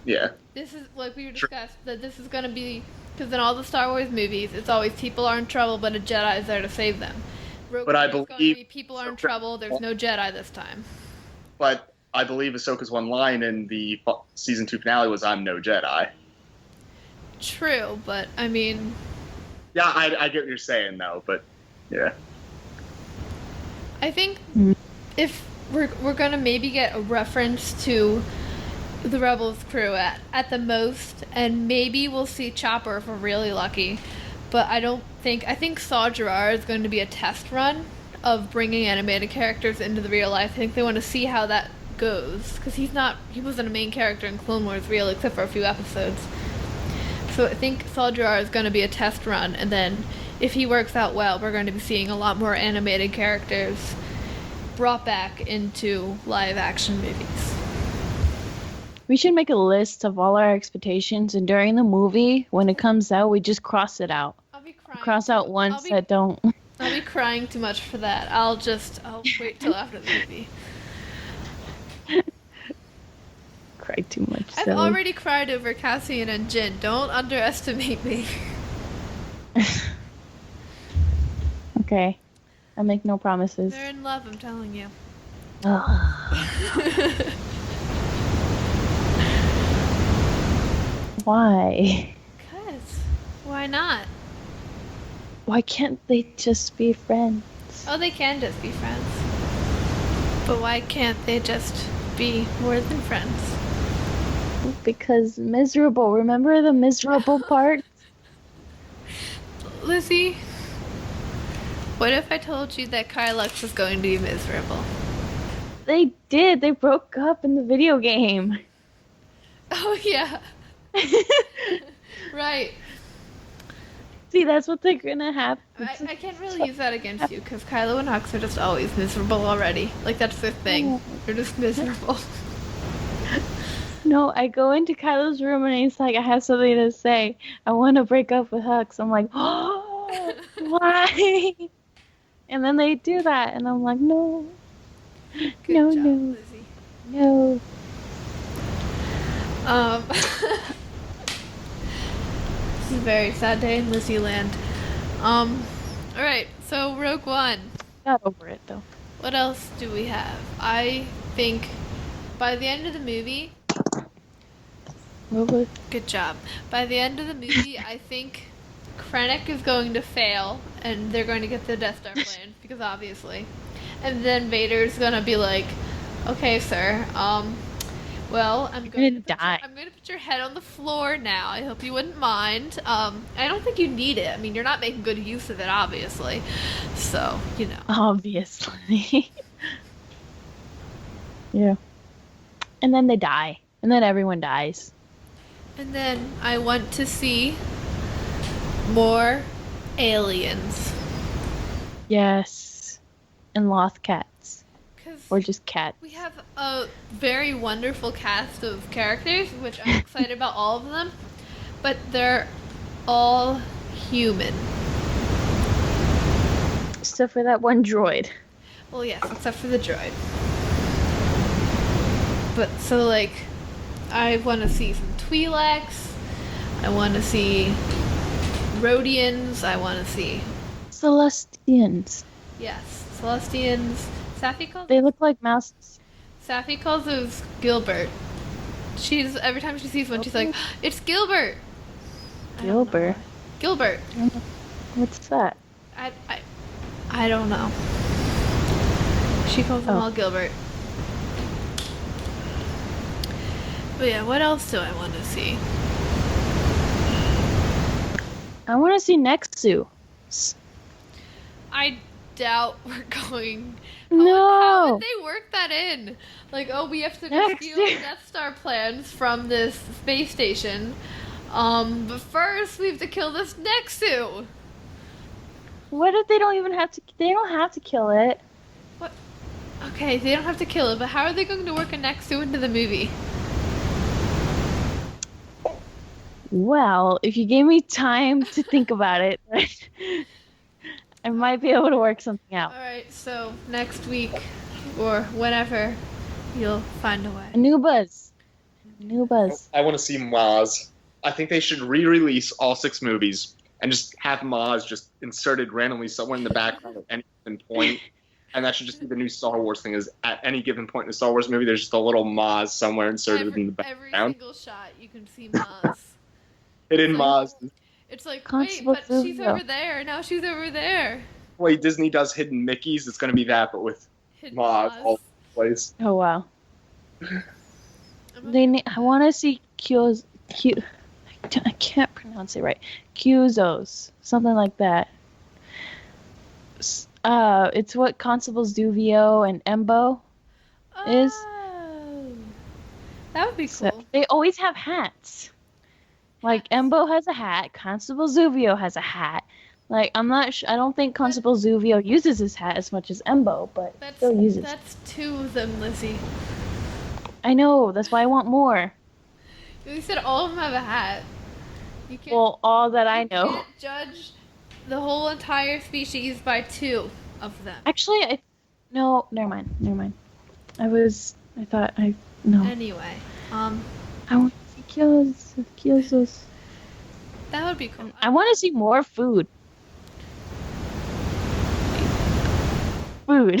Yeah. This is, like we discussed, that this is going to be, because in all the Star Wars movies, it's always people are in trouble, but a Jedi is there to save them. Rogue One is going to be people are in trouble, there's no Jedi this time. But I believe Ahsoka's one line in the season 2 finale was, "I'm no Jedi." True, but I mean... Yeah, I get what you're saying, though, but yeah. I think if we're going to maybe get a reference to the Rebels crew at the most, and maybe we'll see Chopper if we're really lucky, but I think Saw Gerrera is going to be a test run of bringing animated characters into the real life. I think they want to see how that goes, because he wasn't a main character in Clone Wars really, except for a few episodes. So I think Saw Gerrera is going to be a test run, and then if he works out well, we're going to be seeing a lot more animated characters brought back into live action movies. We should make a list of all our expectations, and during the movie, when it comes out, we just cross it out. I'll be crying. Cross out ones that don't. I'll be crying too much for that. I'll wait till after the movie. Cry too much. I've already cried over Cassian and Jin. Don't underestimate me. Okay. I make no promises. They're in love, I'm telling you. Why? 'Cause why not? Why can't they just be friends? Oh, they can just be friends. But why can't they just be more than friends? Because miserable. Remember the miserable part? Lizzie, what if I told you that Kylux was going to be miserable? They did. They broke up in the video game. Oh, yeah. Right. See, that's what they're gonna have. I can't really use that against you, because Kylo and Hux are just always miserable already. Like, that's their thing. They're just miserable. No, I go into Kylo's room and he's like, I have something to say. I want to break up with Hux. I'm like, oh, why? And then they do that, and I'm like, no. Good no, job, no. Lizzie. No. This is a very sad day in Lizzie land. Alright, so Rogue One. Got over it, though. What else do we have? I think by the end of the movie... Good job. By the end of the movie, I think Krennic is going to fail, and they're going to get the Death Star plan, because obviously. And then Vader's going to be like, okay, sir, well, I'm going to die. I'm going to put your head on the floor now. I hope you wouldn't mind. I don't think you need it. I mean, you're not making good use of it, obviously. So, you know. Obviously. Yeah. And then they die. And then everyone dies. And then I want to see more aliens. Yes. And lost cats. 'Cause Or just cats. we have a very wonderful cast of characters, which I'm excited about all of them, but they're all human. Except for that one droid. Well, yes, except for the droid. But so, like, I want to see some Twi'leks. I want to see Rhodians. I want to see, Celestians. yes, Celestians. Safi calls They look like mouse. Safi calls those Gilbert. She's every time she sees one, she's like, "It's Gilbert." I don't know Gilbert. why. Gilbert. What's that? I don't know. She calls them Oh. all Gilbert. But yeah, what else do I want to see? I want to see Nexu. I doubt we're going. How No. would they work that in? Like, oh, we have to Next steal year. Death Star plans from this space station. But first we have to kill this Nexu. What if they don't even have to? They don't have to kill it. What? Okay, they don't have to kill it, but how are they going to work a Nexu into the movie? Well, if you gave me time to think about it, I might be able to work something out. Alright, so next week or whenever, you'll find a way. A new buzz. New buzz. I want to see Maz. I think they should re-release all 6 movies and just have Maz just inserted randomly somewhere in the background at any given point. And that should just be the new Star Wars thing, is at any given point in a Star Wars movie, there's just a little Maz somewhere inserted in the Every background. single shot, you can see Maz. Hidden Maz. It's like, Constable wait, but she's Silvio. over there. Now she's over there. The way Disney does hidden Mickeys, it's going to be that, but with Hidden Maz Maz. all over the place. Oh wow. I'm I want to see I can't pronounce it right. Kyuzos, something like that. It's what Constables Duvio and Embo is. Oh, that would be So cool. they always have hats. Like Embo has a hat, Constable Zuvio has a hat. Like I'm not. I don't think Constable Zuvio uses his hat as much as Embo, but still uses. That's 2 of them, Lizzy. I know. That's why I want more. You said all of them have a hat. You can't. Well, all that I you know. can't judge the whole entire species by 2 of them. Actually, no. Never mind. I thought I no. Anyway, I want to see Kyuzos. that would be cool. I want to see more food. Food.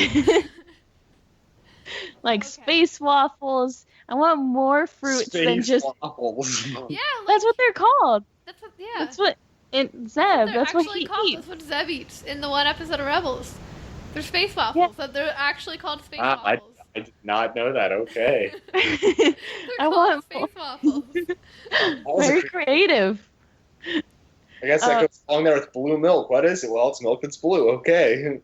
Like Okay. space waffles. I want more fruits than Space just. waffles. Yeah, like, That's what they're called. That's what. Yeah. That's what. And Zeb. They're That's what actually he called. eats. That's what Zeb eats in the one episode of Rebels. They're space waffles. That they're actually called space waffles. I did not know that. Okay. They're I called want space waffles. That was Very creative. I guess that goes along there with blue milk. What is it? Well, it's milk that's blue. Okay.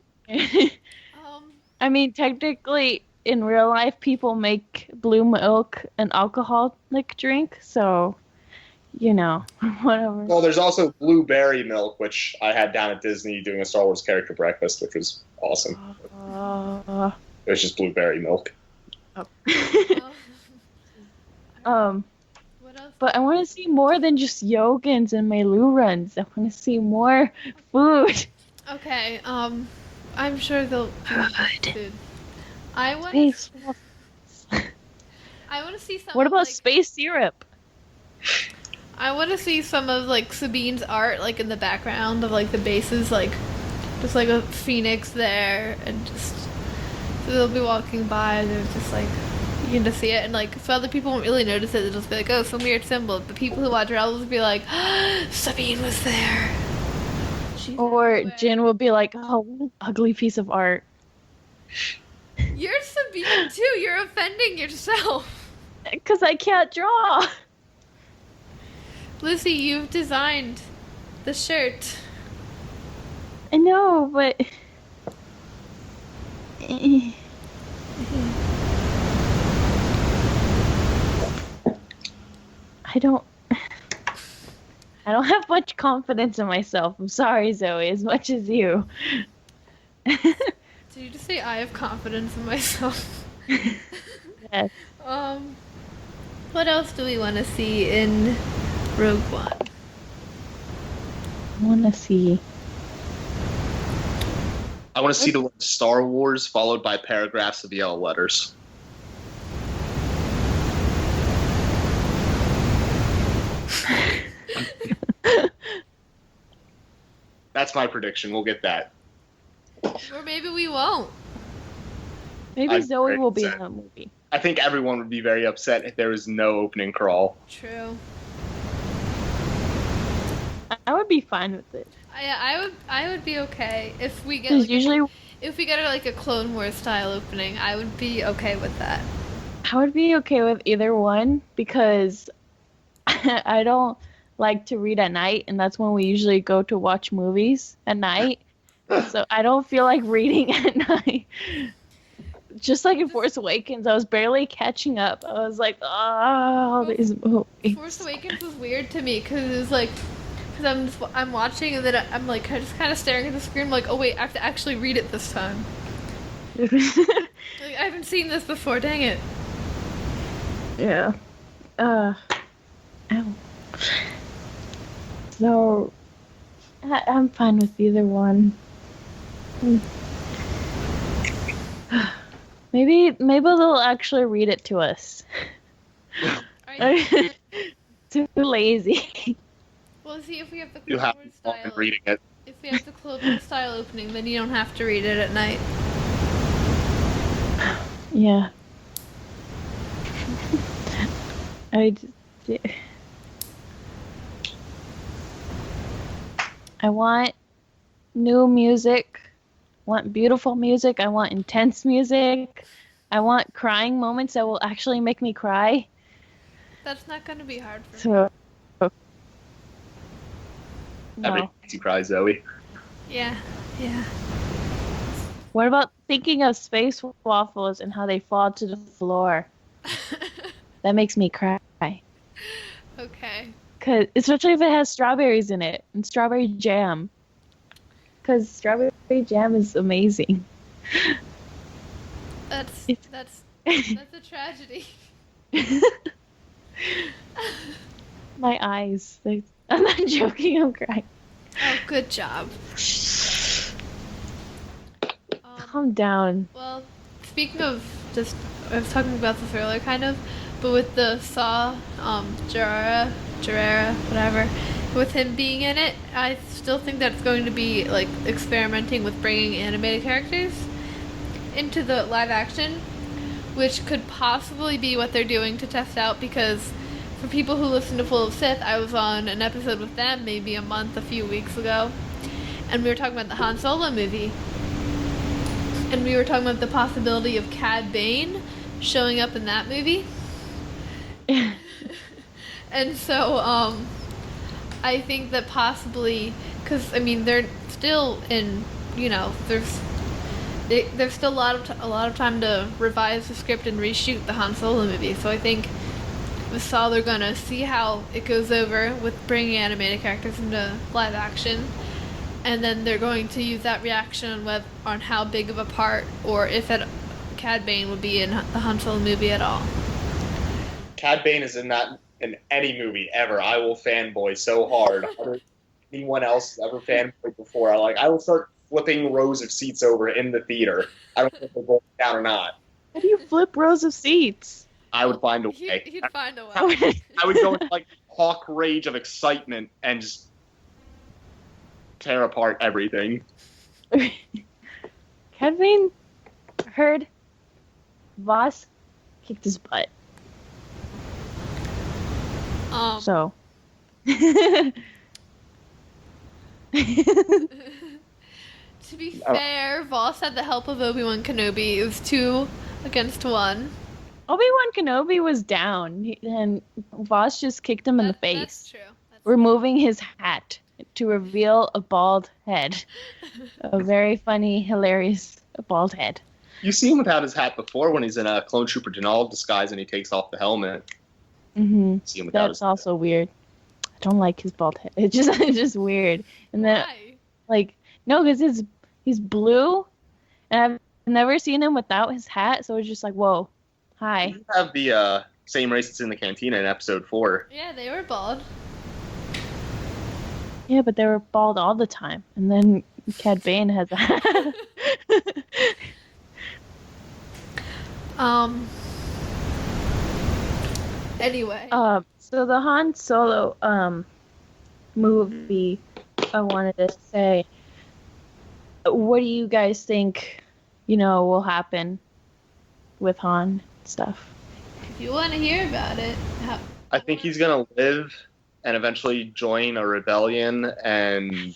I mean, technically, in real life, people make blue milk an alcoholic drink, so, you know, whatever. Well, there's also blueberry milk, which I had down at Disney doing a Star Wars character breakfast, which was awesome. It was just blueberry milk. What else? But I want to see more than just Yogans and Melu runs. I want to see more food. Okay. I'm sure they'll do food. I want. Space. I want to see some. What about like, space syrup? I want to see some of like Sabine's art, like in the background of like the bases, like just like a phoenix there, and just so they'll be walking by, and they're just like you can just see it, and like so other people won't really notice it. They'll just be like, oh, some weird symbol. But people who watch Rebels will be like, Sabine was there. She's Or everywhere. Jin will be like, oh, what an ugly piece of art. You're Sabine too. You're offending yourself. Because I can't draw. Lizzy, you've designed the shirt. I know, but. I don't have much confidence in myself. I'm sorry, Zoe, as much as you. Did you just say I have confidence in myself? Yes. What else do we want to see in Rogue One? I want to see. I want to see the word Star Wars followed by paragraphs of yellow letters. That's my prediction. We'll get that. Or maybe we won't. Maybe I'm Zoe very will be in upset. the movie. I think everyone would be very upset if there was no opening crawl. True. I would be fine with it. I would be okay if we get Because usually if we get like a Clone Wars style opening. I would be okay with that. I would be okay with either one because I don't like to read at night, and that's when we usually go to watch movies at night. So I don't feel like reading at night. Just like in Force Awakens, I was barely catching up. I was like, oh, these movies. Force Awakens was weird to me because it was like, because I'm watching and then I'm like just kind of staring at the screen, like, oh wait, I have to actually read it this time. Like, I haven't seen this before. Dang it. Yeah. Ow. So, I'm fine with either one. Maybe they'll actually read it to us. Too lazy. Well, see, if we have the You Clone have Wars fun style, reading it. if we have the Clone Wars style opening, then you don't have to read it at night. Yeah. I want new music. I want beautiful music. I want intense music. I want crying moments that will actually make me cry. That's not going to be hard for me. So, Every no. makes you cry, Zoe. Yeah. What about thinking of space waffles and how they fall to the floor? That makes me cry. Okay. Cause especially if it has strawberries in it and strawberry jam. Cause strawberry jam is amazing. That's a tragedy. My eyes. I'm not joking. I'm crying. Oh, good job. Calm down. Well, speaking of I was talking about the thriller kind of, but with the Saw, Jarrera, whatever, with him being in it, I still think that it's going to be like experimenting with bringing animated characters into the live action, which could possibly be what they're doing to test out, because for people who listen to Full of Sith, I was on an episode with them maybe a few weeks ago, and we were talking about the Han Solo movie. And we were talking about the possibility of Cad Bane showing up in that movie. And so, I think that possibly, because, I mean, they're still in, there's still a lot of time to revise the script and reshoot the Han Solo movie. So I think with Saw, they're going to see how it goes over with bringing animated characters into live action. And then they're going to use that reaction on how big of a part, or if Cad Bane would be in the Han Solo movie at all. Cad Bane is in any movie ever. I will fanboy so hard. Anyone else ever fanboyed before? I will start flipping rows of seats over in the theater. I don't know if they're going down or not. How do you flip rows of seats? I would find a way. He'd find a way. I would go into hawk rage of excitement and just tear apart everything. Cad Bane heard Voss kicked his butt. So. To be fair, Voss had the help of Obi-Wan Kenobi. It was 2 against 1. Obi-Wan Kenobi was down, and Voss just kicked him in the face. That's true. Removing his hat to reveal a bald head. A very funny, hilarious bald head. You see him without his hat before when he's in a Clone Trooper Denal disguise and he takes off the helmet. Mm-hmm. See him without That's also weird. I don't like his bald head. It's just weird. And then, Why? no, because he's blue, and I've never seen him without his hat, so it's just like, whoa, hi. You have the same race that's in the cantina in episode 4. Yeah, they were bald. Yeah, but they were bald all the time. And then Cad Bane has a hat. Anyway. So the Han Solo movie, I wanted to say, what do you guys think, will happen with Han? stuff. If you want to hear about it, I think he's gonna live and eventually join a rebellion and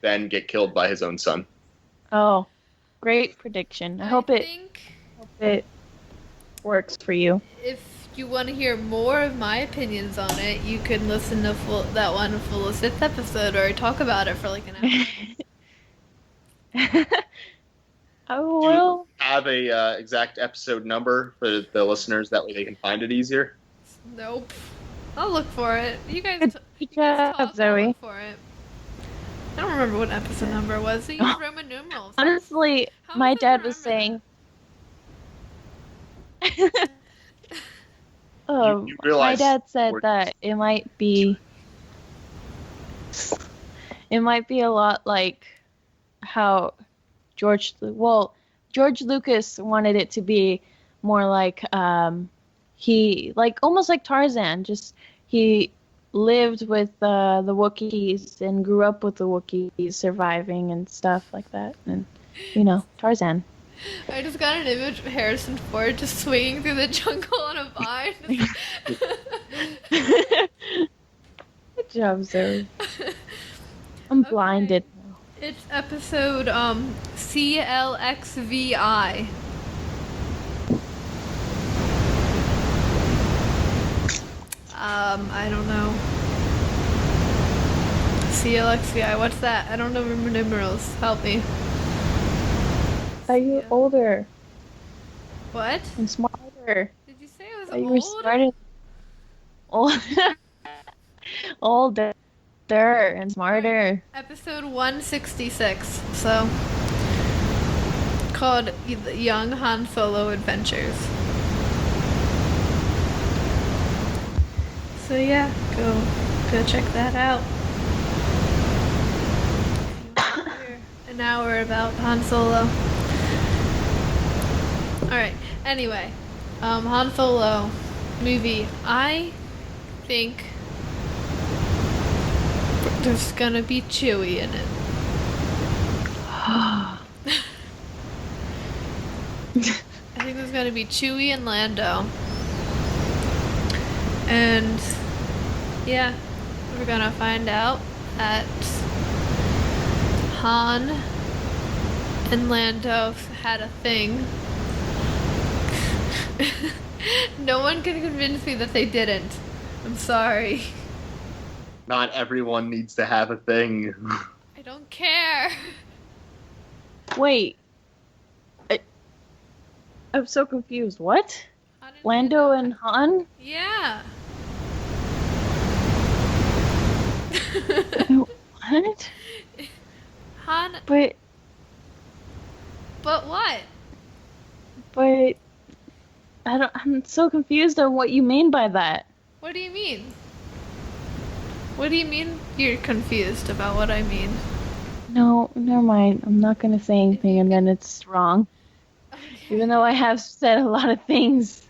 then get killed by his own son. Oh, great prediction. I hope it works for you. if you want to hear more of my opinions on it, you can listen to that one full of Sith episode where I talk about it for like an hour. Oh, Do you well. have a exact episode number for the listeners? That way they can find it easier. Nope. I'll look for it. You guys Good talk, job, I'll Zoe. look for it. I don't remember what episode number it was. They use Roman numerals. Honestly, How my am I supposed to dad was remember saying. You realize My dad said we're- that it might be a lot like how George Lucas wanted it to be more like he like almost like Tarzan, just he lived with the Wookiees and grew up with the Wookiees surviving and stuff like that, and Tarzan. I just got an image of Harrison Ford just swinging through the jungle on a vine. Good job, Zoe. I'm blinded now. It's episode CLXVI. I don't know. CLXVI, what's that? I don't know numerals. Help me. Are you older What? and smarter? Did you say I was Are you old? smarter? Older and smarter. Episode 166. So, called Young Han Solo Adventures. So yeah, go check that out. If you want to hear an hour about Han Solo. Alright, anyway. Han Solo movie. I think there's gonna be Chewie in it. I think there's gonna be Chewie and Lando. And yeah, we're gonna find out that Han and Lando had a thing. No one can convince me that they didn't. I'm sorry. Not everyone needs to have a thing. I don't care. Wait. I'm so confused. What? Han and Lando and Han? Yeah. What? Han, But what? I'm so confused on what you mean by that. What do you mean? What do you mean you're confused about what I mean? No, never mind. I'm not gonna say anything and then it's wrong. Okay. Even though I have said a lot of things.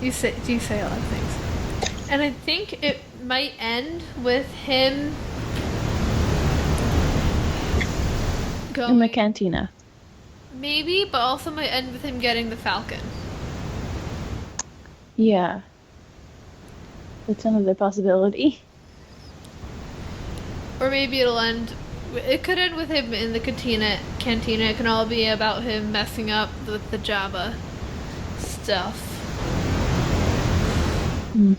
You say a lot of things. And I think it might end with him going In the cantina. maybe, but also might end with him getting the Falcon. Yeah. That's another possibility. Or maybe it could end with him in the cantina. It can all be about him messing up with the Jabba stuff. Hmm.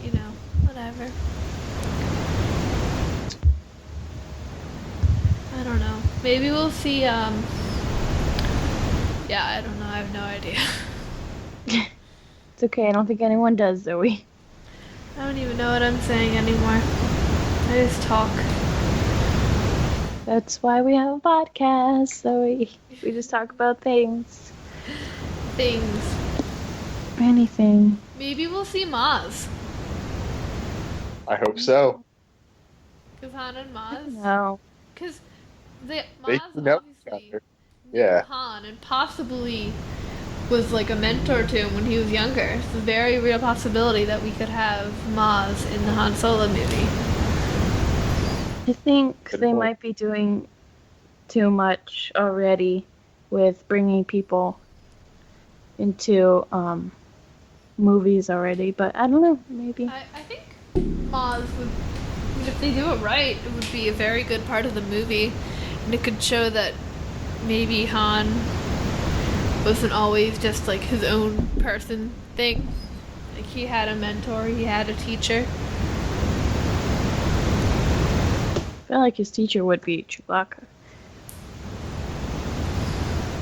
You know, whatever. I don't know. Maybe we'll see, yeah, I don't know. I have no idea. It's okay, I don't think anyone does, Zoe. I don't even know what I'm saying anymore. I just talk. That's why we have a podcast, Zoe. We just talk about things. Things. Anything. Maybe we'll see Maz. I hope so. Because Han and Maz. No. Because They Maz know each obviously other. knew Yeah. Han and possibly was like a mentor to him when he was younger. It's a very real possibility that we could have Maz in the Han Solo movie. I think Good they point. might be doing too much already with bringing people into movies already, but I don't know, maybe. I think Maz would, if they do it right, it would be a very good part of the movie, and it could show that maybe Han wasn't always just like his own person thing. Like he had a mentor, he had a teacher. I feel like his teacher would be Chewbacca.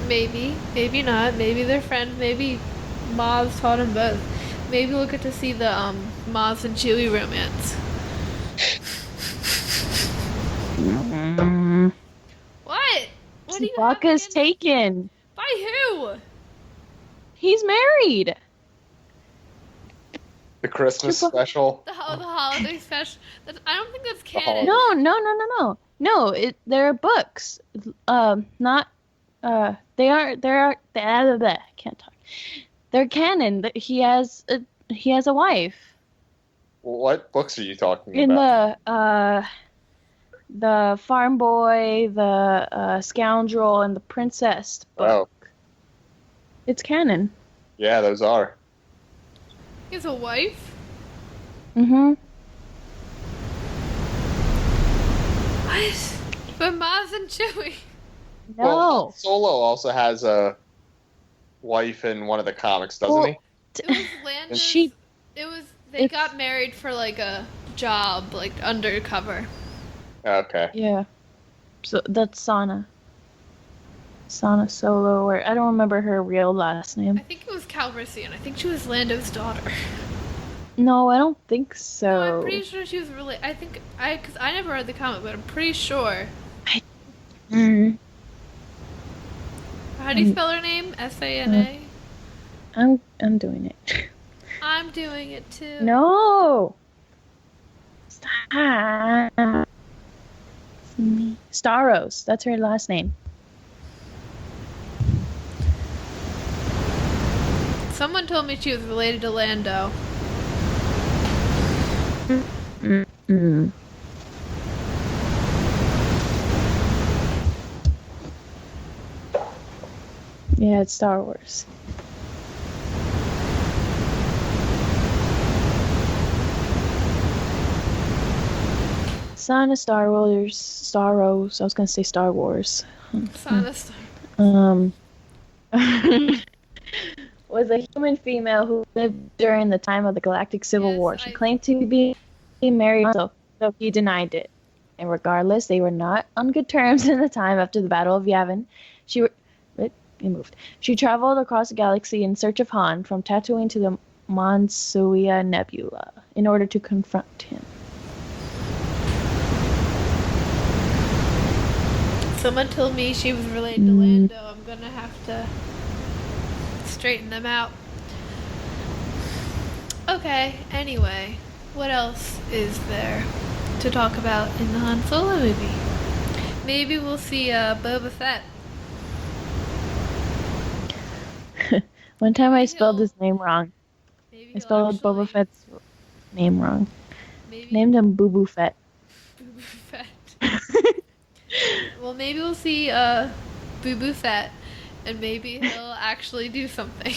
Maybe, maybe not. Maybe they're friends. Maybe Maz taught him both. Maybe we'll get to see the Maz and Chewie romance. What? What do you have Chewbacca's against- taken. By who? He's married. The Christmas Chewbacca- special. The holiday special. I don't think that's holiday- canon. No. They're books. Not. They are. I can't talk. They're canon. He has a wife What books are you talking in about? the farm boy, the scoundrel, and the princess book. Oh, It's canon. yeah, those are. He has a wife? Mm-hmm. What? But Maz and Chewie. No. Well, Solo also has a wife in one of the comics, doesn't Well, he? It was Lando's. She- They it's- got married for like a job, like undercover. Okay. Yeah. So that's Sana. Sana Solo, or I don't remember her real last I name. think it was Calrissian. I think she was Lando's daughter. No, I don't think so. No, I'm pretty sure she was really. Because I never read the comic, but I'm pretty sure. Mm, How do you spell her name? Sana. I'm doing it. I'm doing it too. No. Stop. Staros. That's her last name. Someone told me she was related to Lando. Mm. Yeah, it's Star Wars. Son of Star Wars, Staros. I was gonna say Star Wars. Sana Star. Was a human female who lived during the time of the Galactic Civil Yes, War. She I- claimed to be married, so he denied it. And regardless, they were not on good terms in the time after the Battle of Yavin. It moved. She traveled across the galaxy in search of Han from Tatooine to the Mansuia Nebula in order to confront him. Someone told me she was related to Lando. I'm gonna have to straighten them out. Okay, anyway, what else is there to talk about in the Han Solo movie? Maybe we'll see Boba Fett. One time I Maybe spelled he'll- his name wrong. Maybe I he'll spelled actually- Boba Fett's name wrong. Maybe Named him Boo Boo Fett. Boba Fett. Well, maybe we'll see Boo Boo Fett, and maybe he'll actually do something.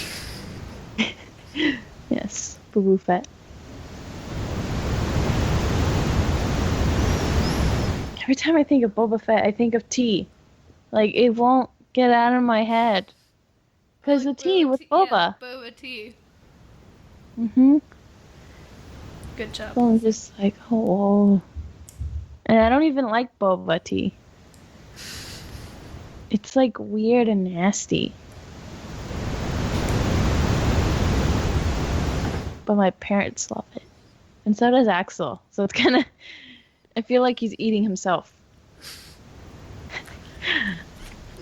Yes, Boo Boo Fett. Every time I think of Boba Fett, I think of tea. Like, it won't get out of my head. Because the tea with Boba. Yeah, Boba tea. Mm-hmm. Good job. So I'm just like, oh. And I don't even like boba tea. It's like weird and nasty. But my parents love it. And so does Axel. So it's kind of, I feel like he's eating himself.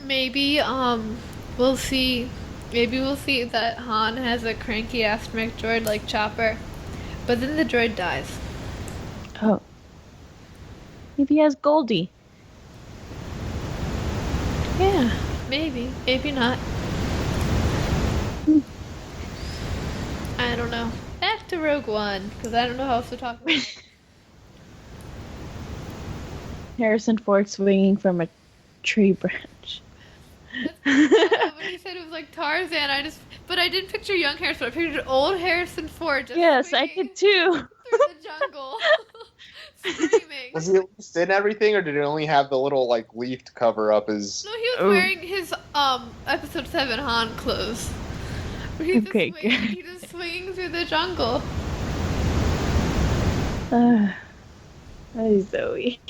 Maybe we'll see. Maybe we'll see that Han has a cranky ass mech droid like Chopper, but then the droid dies. Oh. Maybe he has Goldie. Yeah, maybe, maybe not. I don't know. Back to Rogue One, because I don't know how else to talk about it. Harrison Ford swinging from a tree branch. When you said it was like Tarzan, but I didn't picture young Harrison. I pictured old Harrison Ford just Yes, I swinging could too. through the jungle, screaming. Was he at least in everything, or did it only have the little like leaf to cover up his? No, he was Oh. wearing his episode 7 Han clothes. Okay, good. He's just swinging through the jungle. Hey, Zoe.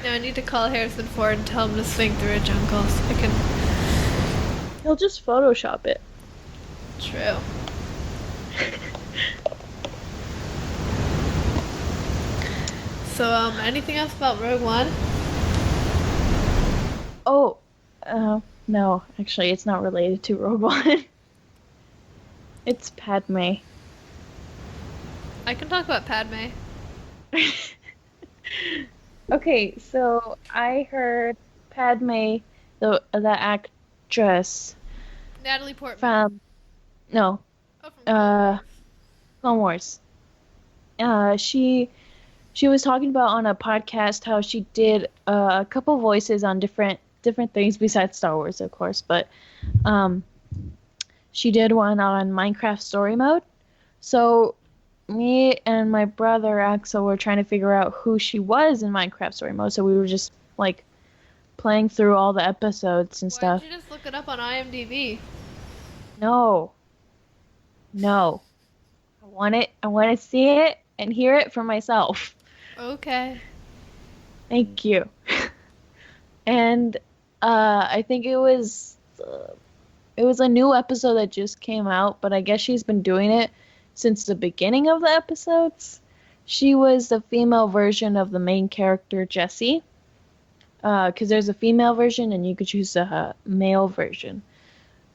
Now I need to call Harrison Ford and tell him to swing through a jungle so I can. He'll just Photoshop it. True. So, anything else about Rogue One? Oh, no, actually, it's not related to Rogue One. It's Padme. I can talk about Padme. Okay, so I heard Padme, the actress Natalie Portman. from Oh, from Clone Wars. She was talking about on a podcast how she did a couple voices on different things besides Star Wars, of course, but she did one on Minecraft Story Mode. So me and my brother Axel were trying to figure out who she was in Minecraft Story Mode. So we were just like playing through all the episodes and Why stuff. don't you just look it up on IMDb? No. I want to see it and hear it for myself. Okay. Thank you. And I think it was a new episode that just came out, but I guess she's been doing it since the beginning of the episodes. She was the female version of the main character, Jessie. Because there's a female version and you could choose a male version.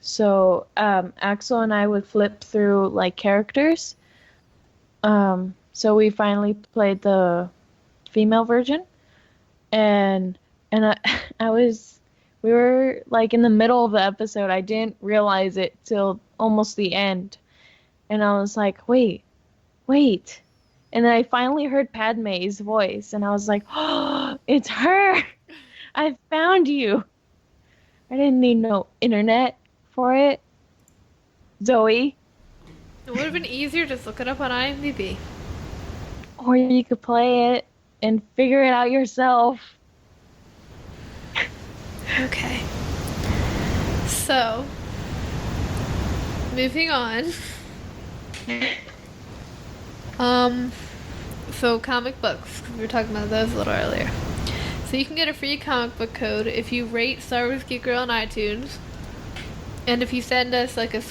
So Axel and I would flip through like characters. So we finally played the female version, and we were like in the middle of the episode. I didn't realize it till almost the end, and I was like, wait, and then I finally heard Padme's voice, and I was like, oh, it's her! I found you. I didn't need no internet for it. Zoe. It would have been easier just look it up on IMDb. Or you could play it and figure it out yourself. Okay. So, moving on. So comic books. We were talking about those a little earlier. So you can get a free comic book code if you rate Star Wars Geek Girl on iTunes. And if you send us like a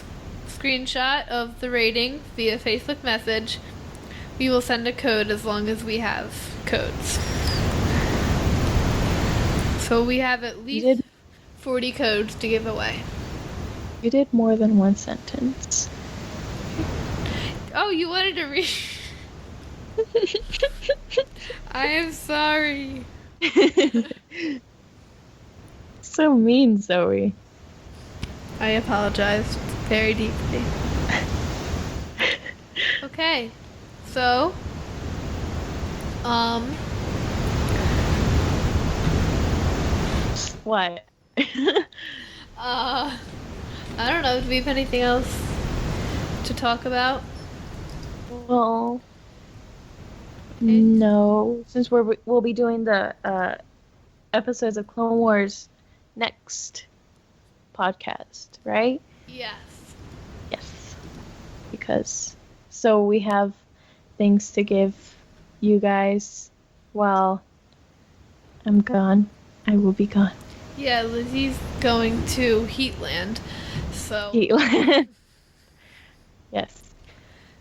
screenshot of the rating via Facebook message, we will send a code as long as we have codes. So we have at least 40 codes to give away. You did more than one sentence. Oh, you wanted to read? I am sorry. So mean, Zoe. I apologize very deeply. Okay, so, What? I don't know, do we have anything else to talk about? Well, no. Since we'll be doing the episodes of Clone Wars next podcast, right? Yes. Yes. Because so we have things to give you guys while I'm gone. I will be gone. Yeah, Lizzie's going to Heatland, so... Yes.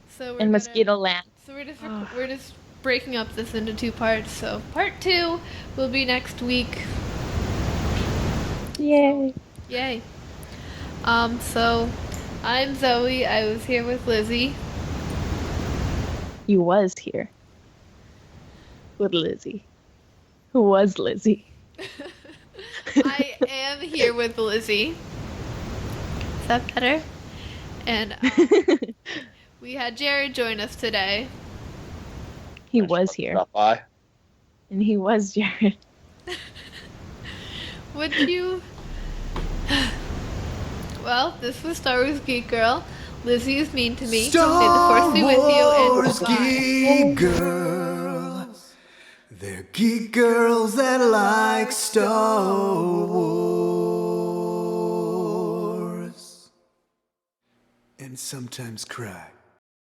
So In Mosquito Land. So we're just breaking up this into 2 parts. So part 2 will be next week. Yay. Yay. So I'm Zoe. I was here with Lizzie. You was here with Lizzie. Who was Lizzie? I am here with Lizzie. Is that better? And we had Jarred join us today. He was here. Stop by. And he was Jarred. Would you? Well, this was Star Wars Geek Girl. Lizzie is mean to me. May the Star force be with you, and Wars goodbye. geek girls. They're geek girls that like Star Wars. And sometimes cry.